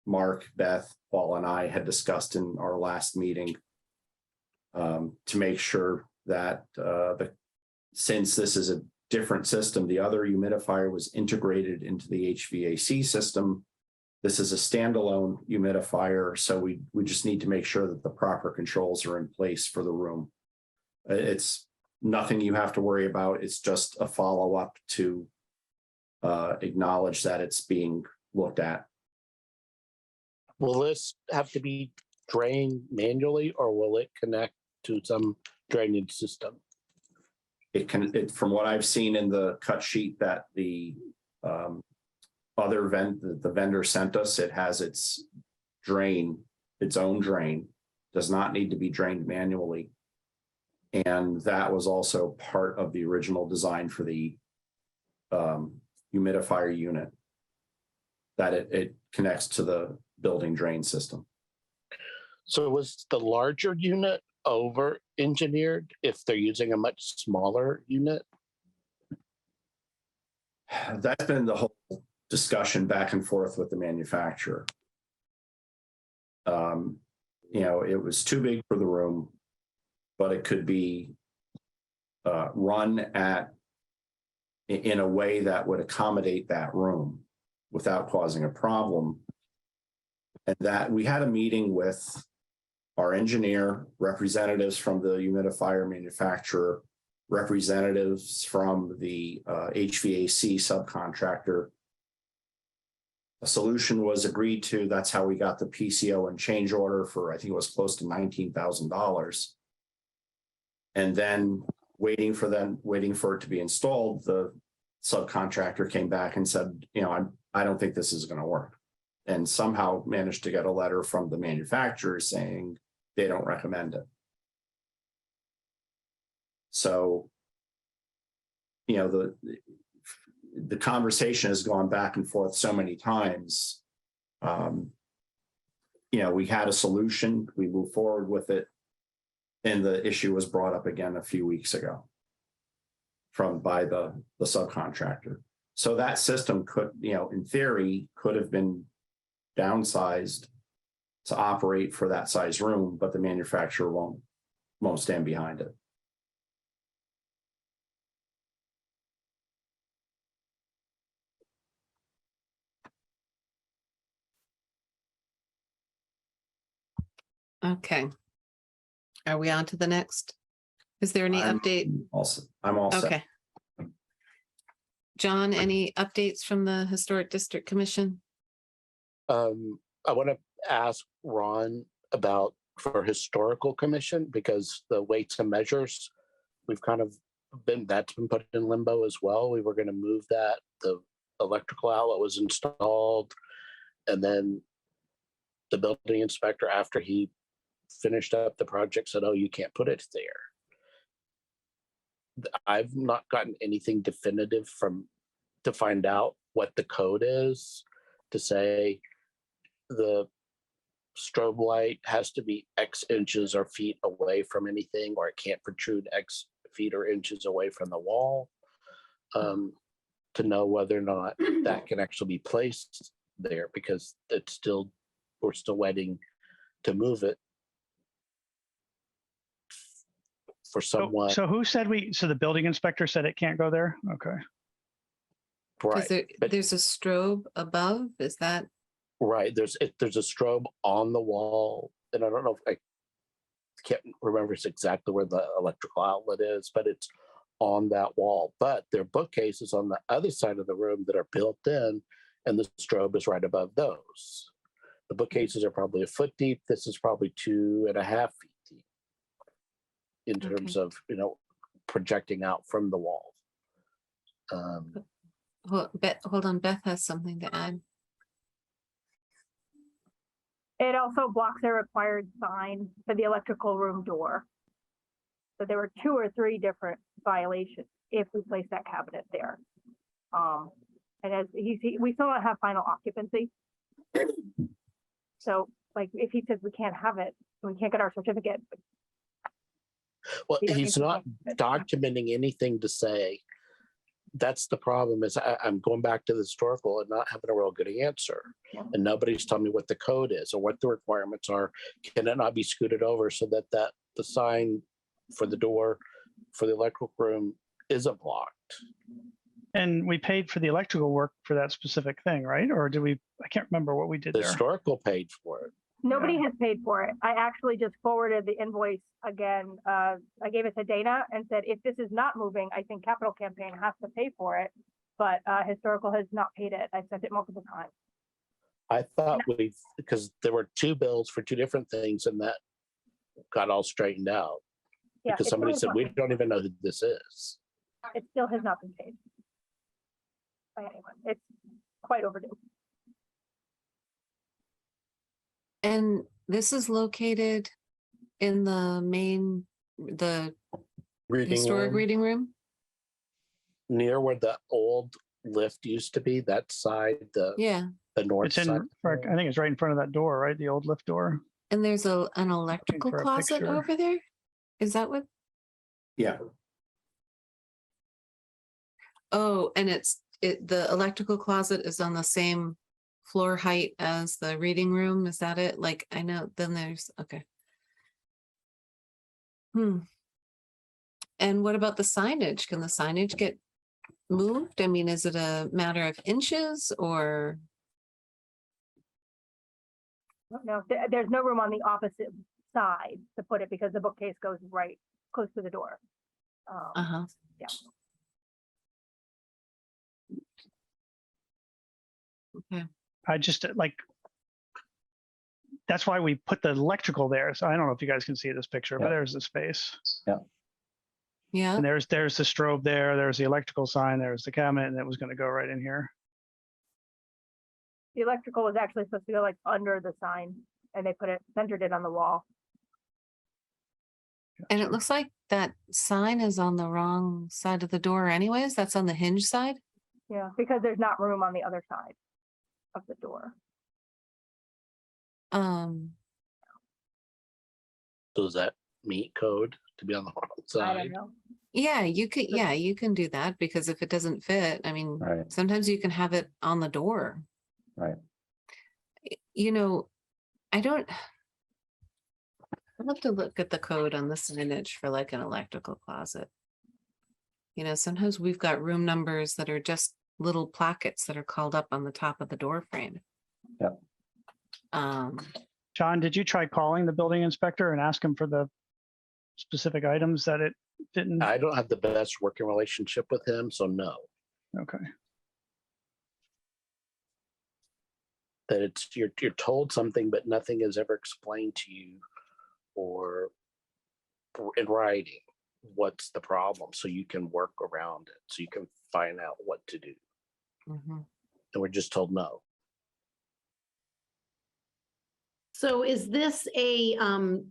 Mark, Beth, Paul, and I had discussed in our last meeting, to make sure that since this is a different system, the other humidifier was integrated into the HVAC system. This is a standalone humidifier, so we just need to make sure that the proper controls are in place for the room. It's nothing you have to worry about. It's just a follow-up to acknowledge that it's being looked at. Will this have to be drained manually or will it connect to some drainage system? From what I've seen in the cut sheet that the vendor sent us, it has its own drain, does not need to be drained manually. And that was also part of the original design for the humidifier unit, that it connects to the building drain system. So was the larger unit over engineered if they're using a much smaller unit? That's been the whole discussion back and forth with the manufacturer. You know, it was too big for the room, but it could be run in a way that would accommodate that room without causing a problem. And that we had a meeting with our engineer, representatives from the humidifier manufacturer, representatives from the HVAC subcontractor. A solution was agreed to. That's how we got the PCO and change order for, I think it was close to $19,000. And then waiting for it to be installed, the subcontractor came back and said, you know, I don't think this is going to work. And somehow managed to get a letter from the manufacturer saying they don't recommend it. So, you know, the conversation has gone back and forth so many times. You know, we had a solution, we moved forward with it, and the issue was brought up again a few weeks ago by the subcontractor. So that system could, you know, in theory, could have been downsized to operate for that size room, but the manufacturer won't stand behind it. Okay. Are we on to the next? Is there any update? I'm all set. Okay. John, any updates from the Historic District Commission? I want to ask Ron about for historical commission, because the weights and measures, we've kind of that's been put in limbo as well. We were going to move that. The electrical outlet was installed, and then the building inspector, after he finished up the project, said, oh, you can't put it there. I've not gotten anything definitive to find out what the code is to say the strobe light has to be X inches or feet away from anything, or it can't protrude X feet or inches away from the wall, to know whether or not that can actually be placed there, because we're still waiting to move it for someone. So who said so the building inspector said it can't go there? Okay. Right. There's a strobe above, is that? Right. There's a strobe on the wall, and I don't know if I can't remember exactly where the electrical outlet is, but it's on that wall. But there are bookcases on the other side of the room that are built in, and the strobe is right above those. The bookcases are probably a foot deep. This is probably 2.5 feet deep in terms of, you know, projecting out from the wall. Hold on, Beth has something to add. It also blocks a required sign for the electrical room door. So there were 2 or 3 different violations if we place that cabinet there. And as we still don't have final occupancy. So like if he says we can't have it, we can't get our certificate. Well, he's not documenting anything to say. That's the problem, is I'm going back to the historical and not having a real good answer. Yeah. And nobody's telling me what the code is or what the requirements are. Can it not be scooted over so that the sign for the door for the electrical room isn't blocked? And we paid for the electrical work for that specific thing, right? Or did we? I can't remember what we did The there. historical paid for it. Nobody has paid for it. I actually just forwarded the invoice again. I gave it to Dana and said, if this is not moving, I think Capital Campaign has to pay for it. But Historical has not paid it. I sent it multiple times. I thought because there were 2 bills for 2 different things, and that got all straightened out. Yeah, Because it somebody still said, has we not- don't even know who this is. It still has not been paid by anyone. It's quite overdue. And this is located in the historic reading room? Near where the old lift used to be, that side, the north It's in, side. I think it's right in front of that door, right? The old lift door. And there's an electrical for a closet picture. over there? Is that what? Yeah, Oh, and the electrical closet is on the same floor height as the reading room, is that it? Like, I know, then there's, okay. And what about the signage? Can the signage get moved? I mean, is it a matter of inches or? No, there's no room on the opposite side to put it because the bookcase goes right close to the door. Uh-huh. Yeah. Okay. I just like, that's why we put the electrical there. So I don't know if you guys can see this picture, but Yeah. there's the space. Yeah. And there's the strobe there, there's the electrical sign, there's the cabinet, and it was going to go right in here. The electrical was actually supposed to go like under the sign and they centered it on the wall. And it looks like that sign is on the wrong side of the door anyways. That's on the hinge side. Yeah, because there's not room on the other side of the door. Does that meet code to be on the wrong I side? don't know. Yeah, you can do that because if it doesn't fit, I mean, Right. sometimes you can have it on the door. Right. You know, I'll have to look at the code on the signage for like an electrical closet. You know, sometimes we've got room numbers that are just little plackets that are called up on the top of the door frame. Yep. John, did you try calling the building inspector and ask him for the specific items that it didn't? I don't have the best working relationship with him, so no. Okay. That it's you're told something, but nothing is ever explained to you or in writing what's the problem, so you can work around it, so you can find out what to do. Mhm. And we're just told no. So is this a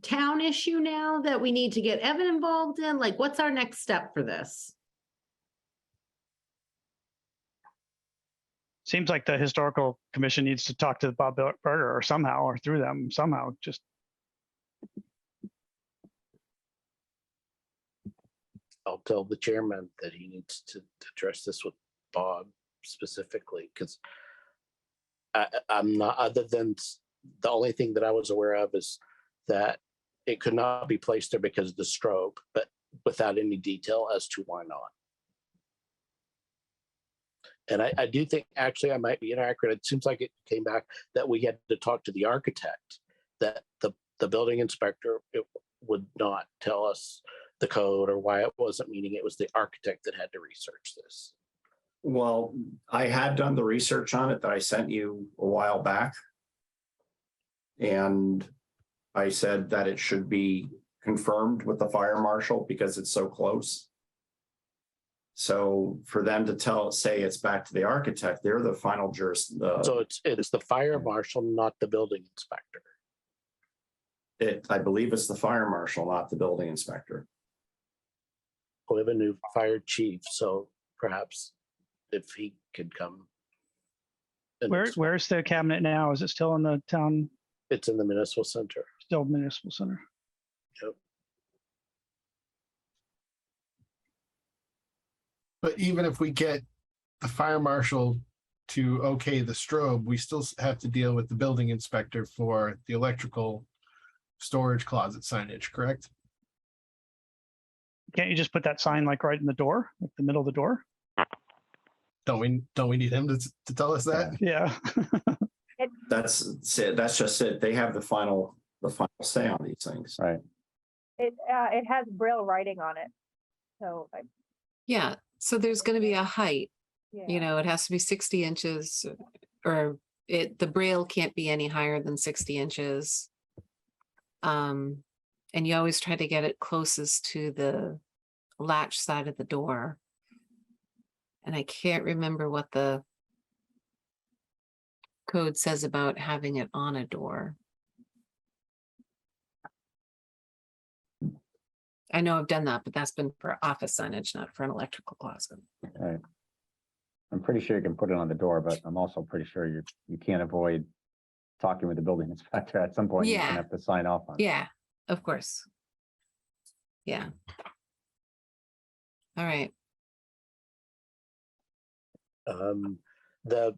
town issue now that we need to get Evan involved in? Like, what's our next step for this? Seems like the historical commission needs to talk to Bob Berger or somehow, or through them somehow, just. I'll tell the chairman that he needs to address this with Bob specifically, because I'm not, other than the only thing that I was aware of is that it could not be placed there because of the strobe, but without any detail as to why not. And I do think actually I might be inaccurate. It seems like it came back that we had to talk to the architect, that the building inspector would not tell us the code or why it wasn't meeting. It was the architect that had to research this. Well, I had done the research on it that I sent you a while back. And I said that it should be confirmed with the fire marshal because it's so close. So for them to say it's back to the architect, they're the final So it's the fire marshal, not the building inspector. I believe it's the fire marshal, not the building inspector. We have a new fire chief, so perhaps if he could come. and Where's the cabinet now? Is it still in the town, It's in the municipal center. still municipal center? Yep. But even if we get the fire marshal to okay the strobe, we still have to deal with the building inspector for the electrical storage closet signage, correct? Can't you just put that sign like right in the door, like the middle of the door? Don't we need him to tell us that? Yeah. That's it. That's just it. They have the final say on these things. Right. It has Braille writing on it. So Yeah, so there's going to be a height, yeah. you know, it has to be 60 inches or the braille can't be any higher than 60 inches. And you always try to get it closest to the latch side of the door. And I can't remember what the code says about having it on a door. I know I've done that, but that's been for office signage, not for an electrical closet. Right. I'm pretty sure you can put it on the door, but I'm also pretty sure you can't avoid talking with the building inspector at some point. You're Yeah. gonna have to sign off on it. Yeah, of course. Yeah. All right. The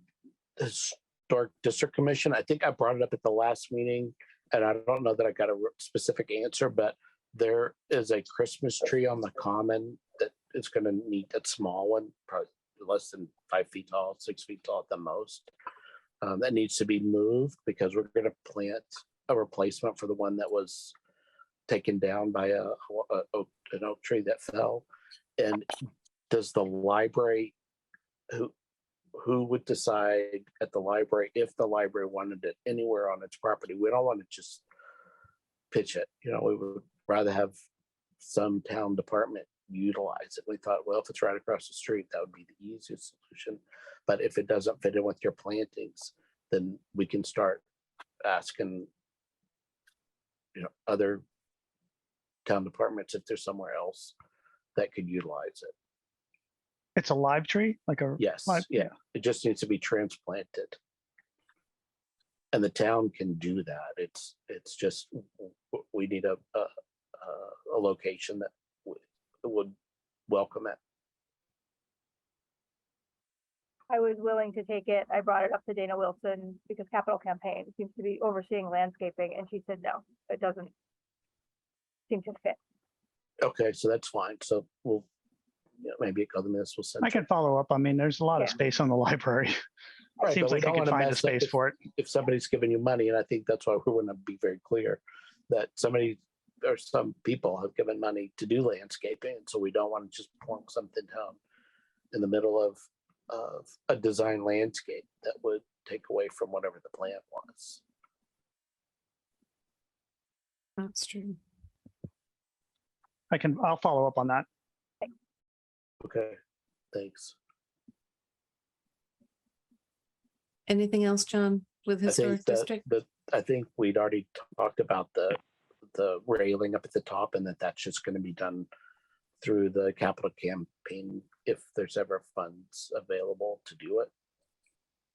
Historic District Commission, I think I brought it up at the last meeting, and I don't know that I got a specific answer, but there is a Christmas tree on the common that is going to need a small one, probably less than 5 feet tall, 6 feet tall at the most. that needs to be moved because we're going to plant a replacement for the one that was taken down by an oak tree that fell. And does the library, who would decide at the library if the library wanted it anywhere on its property? We don't want to just pitch it. You know, we would rather have some town department utilize it. We thought, well, if it's right across the street, that would be the easiest solution. But if it doesn't fit in with your plantings, then we can start asking, you know, other town departments if there's somewhere else that could utilize it. It's a live tree, like a Yes, live, yeah, it just needs to be transplanted. And the town can do that. It's just, we need a location that would welcome it. I was willing to take it. I brought it up to Dana Wilson because Capital Campaign seems to be overseeing landscaping, and she said, no, it doesn't seem to fit. Okay, so that's fine. So we'll, you know, maybe a couple minutes we'll send. I can follow up. I mean, there's a lot of Yeah. space on the library. Right, Seems but we like don't you could wanna find a mess up space for it. if somebody's giving you money, and I think that's why we want to be very clear that somebody or some people have given money to do landscaping, and so we don't want to just plunk something down in the middle of a design landscape that would take away from whatever the plan was. That's true. I'll follow up on that. Okay, thanks. Anything else, John, with historic district? I think we'd already talked about the railing up at the top, and that's just going to be done through the capital campaign if there's ever funds available to do it.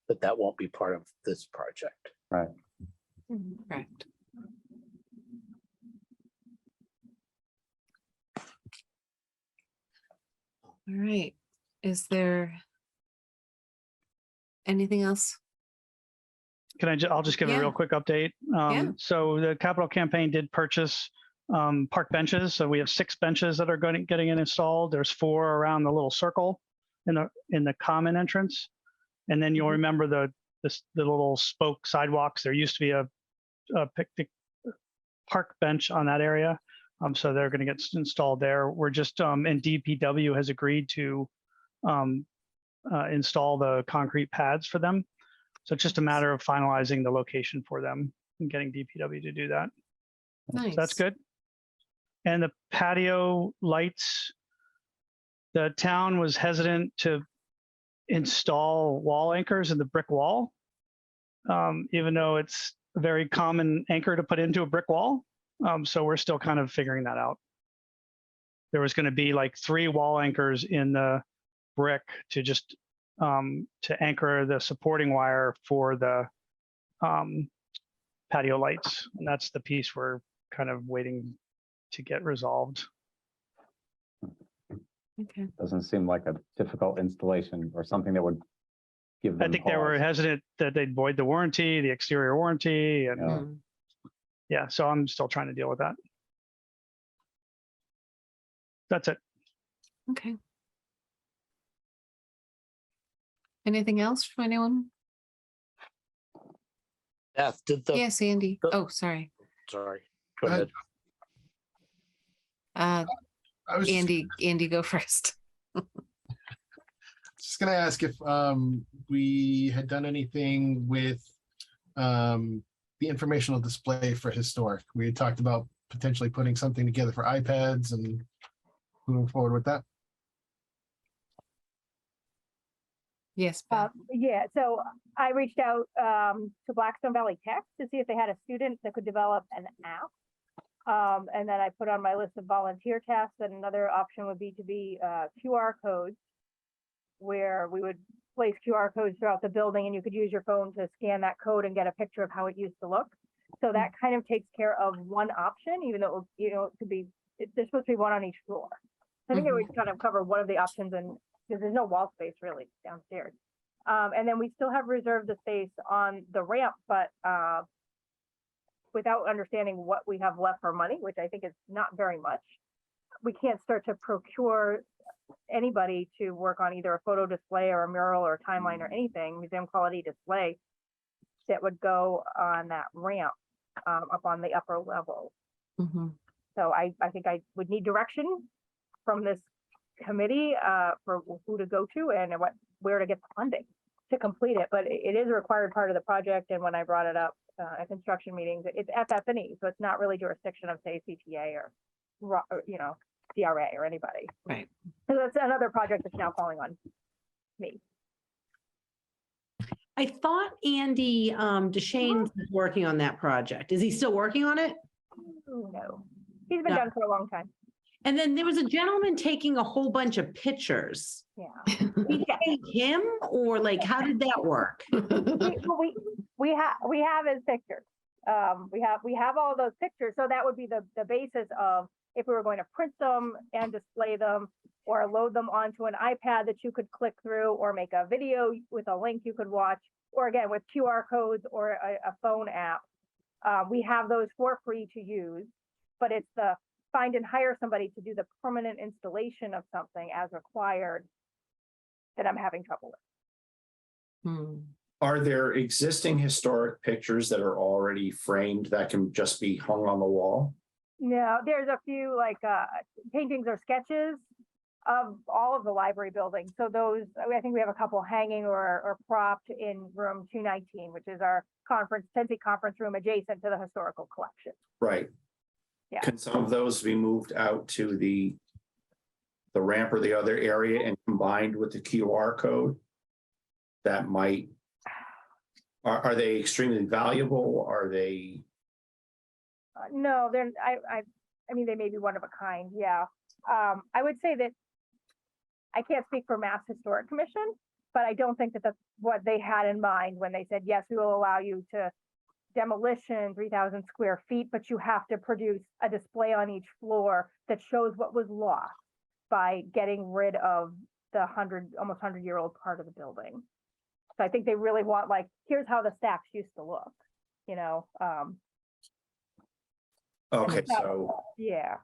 But that won't be part of this project. Right. Correct. All right. Is there anything else? I'll just give a Yeah. real quick update. Yeah. So the capital campaign did purchase park benches. So we have 6 benches that are getting installed. There's 4 around the little circle in the common entrance. And then you'll remember the little spoke sidewalks. There used to be a picnic park bench on that area. So they're going to get installed there. We're just, and DPW has agreed to install the concrete pads for them. So it's just a matter of finalizing the location for them and getting DPW to do that. Nice. So that's good. And the patio lights, the town was hesitant to install wall anchors in the brick wall, even though it's a very common anchor to put into a brick wall. So we're still kind of figuring that out. There was going to be like 3 wall anchors in the brick to just to anchor the supporting wire for the patio lights. And that's the piece we're kind of waiting to get resolved. Okay. Doesn't seem like a difficult installation or something that would give them I think they were pause. hesitant that they'd void the warranty, the exterior warranty. And Yeah. yeah, so I'm still trying to deal with that. That's it. Okay. Anything else from anyone? Beth, did the, Yes, Andy. the- Oh, sorry. sorry, go Uh, ahead. I was Andy, go first. just gonna ask if we had done anything with the informational display for historic. We had talked about potentially putting something together for iPads and moving forward with that. Yes. Beth. Yeah, so I reached out to Blackstone Valley Tech to see if they had a student that could develop an app. And then I put on my list of volunteer tasks that another option would be to be QR codes, where we would place QR codes throughout the building and you could use your phone to scan that code and get a picture of how it used to look. So that kind of takes care of one option, even though, it could be, there's supposed to be one on each floor. I think it would kind of cover one of the options, and because there's no wall space really downstairs. And then we still have reserved the space on the ramp, but without understanding what we have left for money, which I think is not very much, we can't start to procure anybody to work on either a photo display or a mural or a timeline or anything, museum quality display, that would go on that ramp up on the upper level. Mhm. So I think I would need direction from this committee for who to go to and where to get the funding to complete it. But it is a required part of the project. And when I brought it up at construction meetings, it's FF&E, so it's not really jurisdiction of, say, CTA or CRA or anybody. Right. So that's another project that's now falling on me. I thought Andy Deshane was working on that project. Is he still working on it? No, he's been No. done for a long time. And then there was a gentleman taking a whole bunch of pictures. Yeah. We paid him, or like, how did that work? We have his pictures. We have all those pictures. So that would be the basis of if we were going to print them and display them or load them onto an iPad that you could click through or make a video with a link you could watch, or again, with QR codes or a phone app. We have those for free to use, but it's the find and hire somebody to do the permanent installation of something as required that I'm having trouble with. Hmm. Are there existing historic pictures that are already framed that can just be hung on the wall? No, there's a few like paintings or sketches of all of the library buildings. So those, I think we have a couple hanging or propped in room 219, which is our Tensi conference room adjacent to the historical collection. Right. Yeah. Can some of those be moved out to the ramp or the other area and combined with the QR code? That might, are they extremely valuable? Are they? No, they're, I mean, they may be one of a kind. Yeah. I would say that I can't speak for Mass Historic Commission, but I don't think that that's what they had in mind when they said, yes, we will allow you to demolition 3,000 square feet, but you have to produce a display on each floor that shows what was lost by getting rid of the almost 100-year-old part of the building. So I think they really want, like, here's how the stacks used to look, you know? Okay, Not- so, Yeah.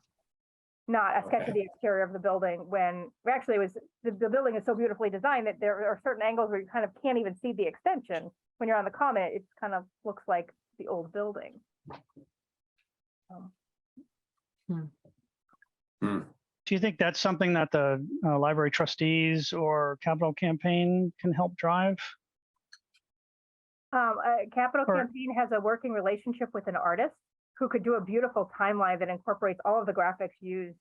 Not a sketch of the exterior of the building when actually it was, the building is so beautifully designed that there are certain angles where you kind of can't even see the extension. When you're on the common, it kind of looks like the old building. Do you think that's something that the library trustees or capital campaign can help drive? Capital Or- Campaign has a working relationship with an artist who could do a beautiful timeline that incorporates all of the graphics used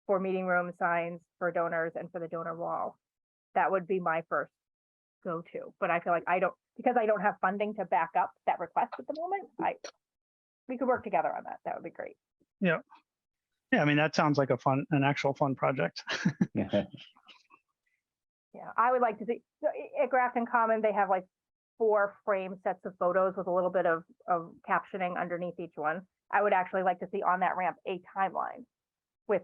for meeting room signs for donors and for the donor wall. That would be my first go-to, but I feel like because I don't have funding to back up that request at the moment, we could work together on that. That would be great. Yeah. Yeah, I mean, that sounds like an actual fun project. Yeah. Yeah, I would like to see, so at Grafton Common, they have like 4 frame sets of photos with a little bit of captioning underneath each one. I would actually like to see on that ramp a timeline with,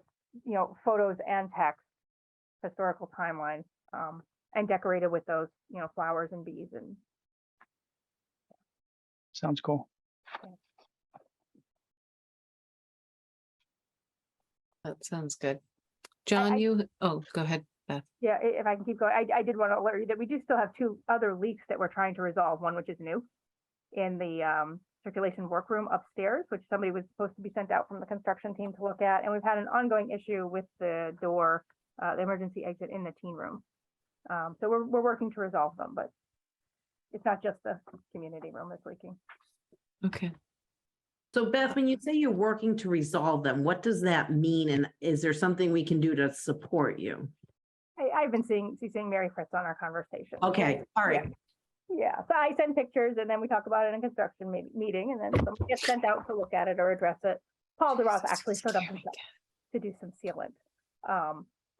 photos and text, historical timeline, and decorated with those, flowers and bees and. Sounds cool. That sounds good. John, go ahead, Beth. Yeah, if I can keep going, I did want to alert you that we do still have 2 other leaks that we're trying to resolve. One, which is new in the circulation workroom upstairs, which somebody was supposed to be sent out from the construction team to look at. And we've had an ongoing issue with the door, the emergency exit in the teen room. So we're working to resolve them, but it's not just the community room that's leaking. Okay. So Beth, when you say you're working to resolve them, what does that mean? And is there something we can do to support you? I've been seeing Mary Fritz on our conversation. Okay, all right. Yeah, so I send pictures and then we talk about it in a construction meeting and then somebody gets sent out to look at it or address it. Paul DeRoth actually showed up himself to do some sealant.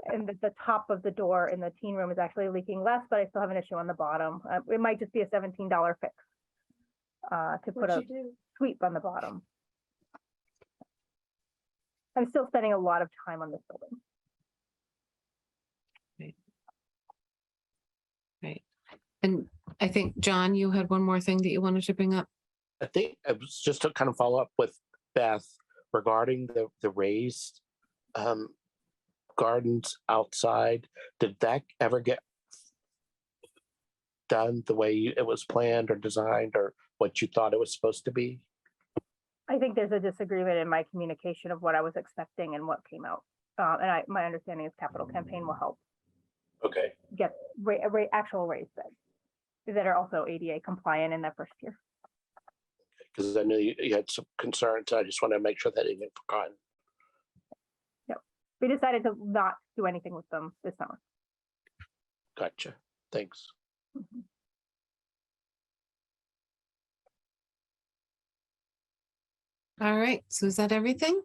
And the top of the door in the teen room is actually leaking less, but I still have an issue on the bottom. It might just be a $17 fix to put a sweep on the bottom. I'm still spending a lot of time on this building. Right. And I think, John, you had one more thing that you wanted to bring up. I think it was just to kind of follow up with Beth regarding the raised gardens outside. Did that ever get done the way it was planned or designed or what you thought it was supposed to be? I think there's a disagreement in my communication of what I was expecting and what came out. My understanding is capital campaign will help Okay. get actual raise bids that are also ADA compliant in that first year. Because I knew you had some concerns. I just want to make sure that didn't get forgotten. We decided to not do anything with them this summer. Gotcha. Thanks. Mhm. All right, so is that everything?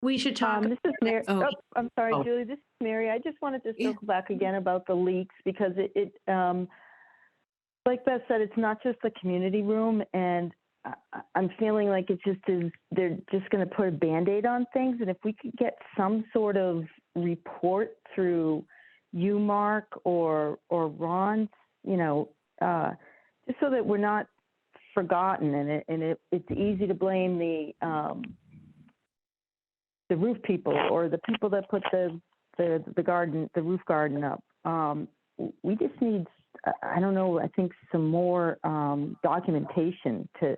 We should talk. This is Mary. Oh. Oh, I'm sorry, Oh. Julie. This is Mary. I just wanted to Yeah. circle back again about the leaks because like Beth said, it's not just the community room, and I'm feeling like it just is. They're just going to put a Band-Aid on things, and if we could get some sort of report through you, Mark, or Ron, just so that we're not forgotten, and it's easy to blame the roof people or the people that put the roof garden up. We just need, I don't know, I think some more documentation, to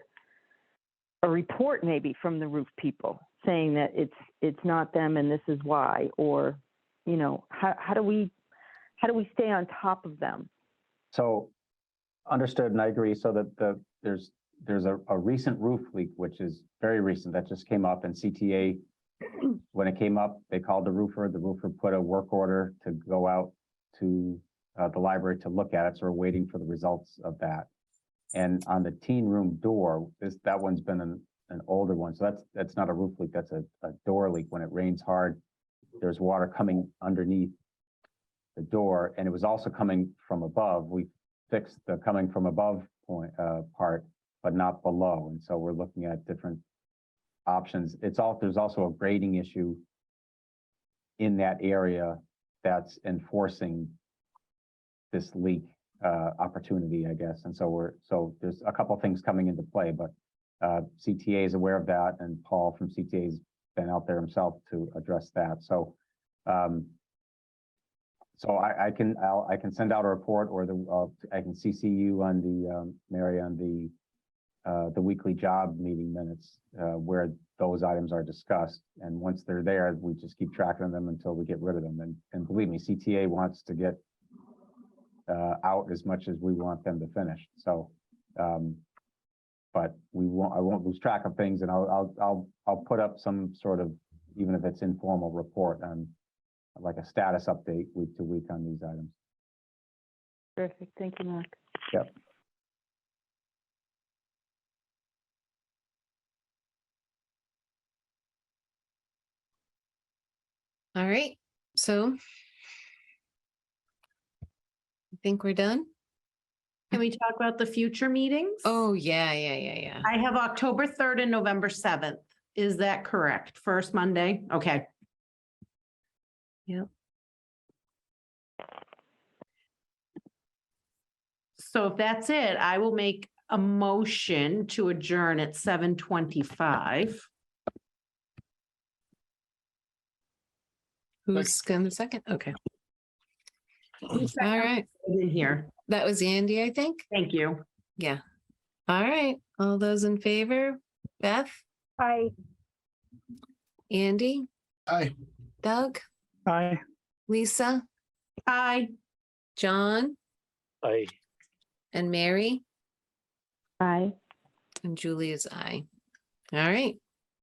a report maybe from the roof people saying that it's not them and this is why, or how do we stay on top of them? So understood, and I agree. So that there's a recent roof leak, which is very recent, that just came up, and CTA, when it came up, they called the roofer. The roofer put a work order to go out to the library to look at it. So we're waiting for the results of that. And on the teen room door, that one's been an older one. So that's not a roof leak, that's a door leak. When it rains hard, there's water coming underneath the door, and it was also coming from above. We fixed the coming from above part, but not below. And so we're looking at different options. There's also a grading issue in that area that's enforcing this leak opportunity, I guess. And so there's a couple of things coming into play, but CTA is aware of that, and Paul from CTA has been out there himself to address that. So I can send out a report, or I can CC you on the Mary, on the weekly job meeting minutes where those items are discussed. And once they're there, we just keep tracking them until we get rid of them. And believe me, CTA wants to get out as much as we want them to finish. So, but I won't lose track of things, and I'll put up some sort of, even if it's informal, report on like a status update week to week on these items. Perfect. Thank you, Mark. Yep. All right, so I think we're done. Can we talk about the future meetings? Oh, yeah. I have October 3rd and November 7th. Is that correct? First Monday? Okay. Yep. So if that's it, I will make a motion to adjourn at 7:25. Who's going to second? Okay. All right, In here. that was Andy, I think. Thank you. Yeah. All right, all those in favor? Beth, Andy, Aye. Doug, Aye. Lisa, Aye. John, I and Mary, Aye. and Julie is aye. All right,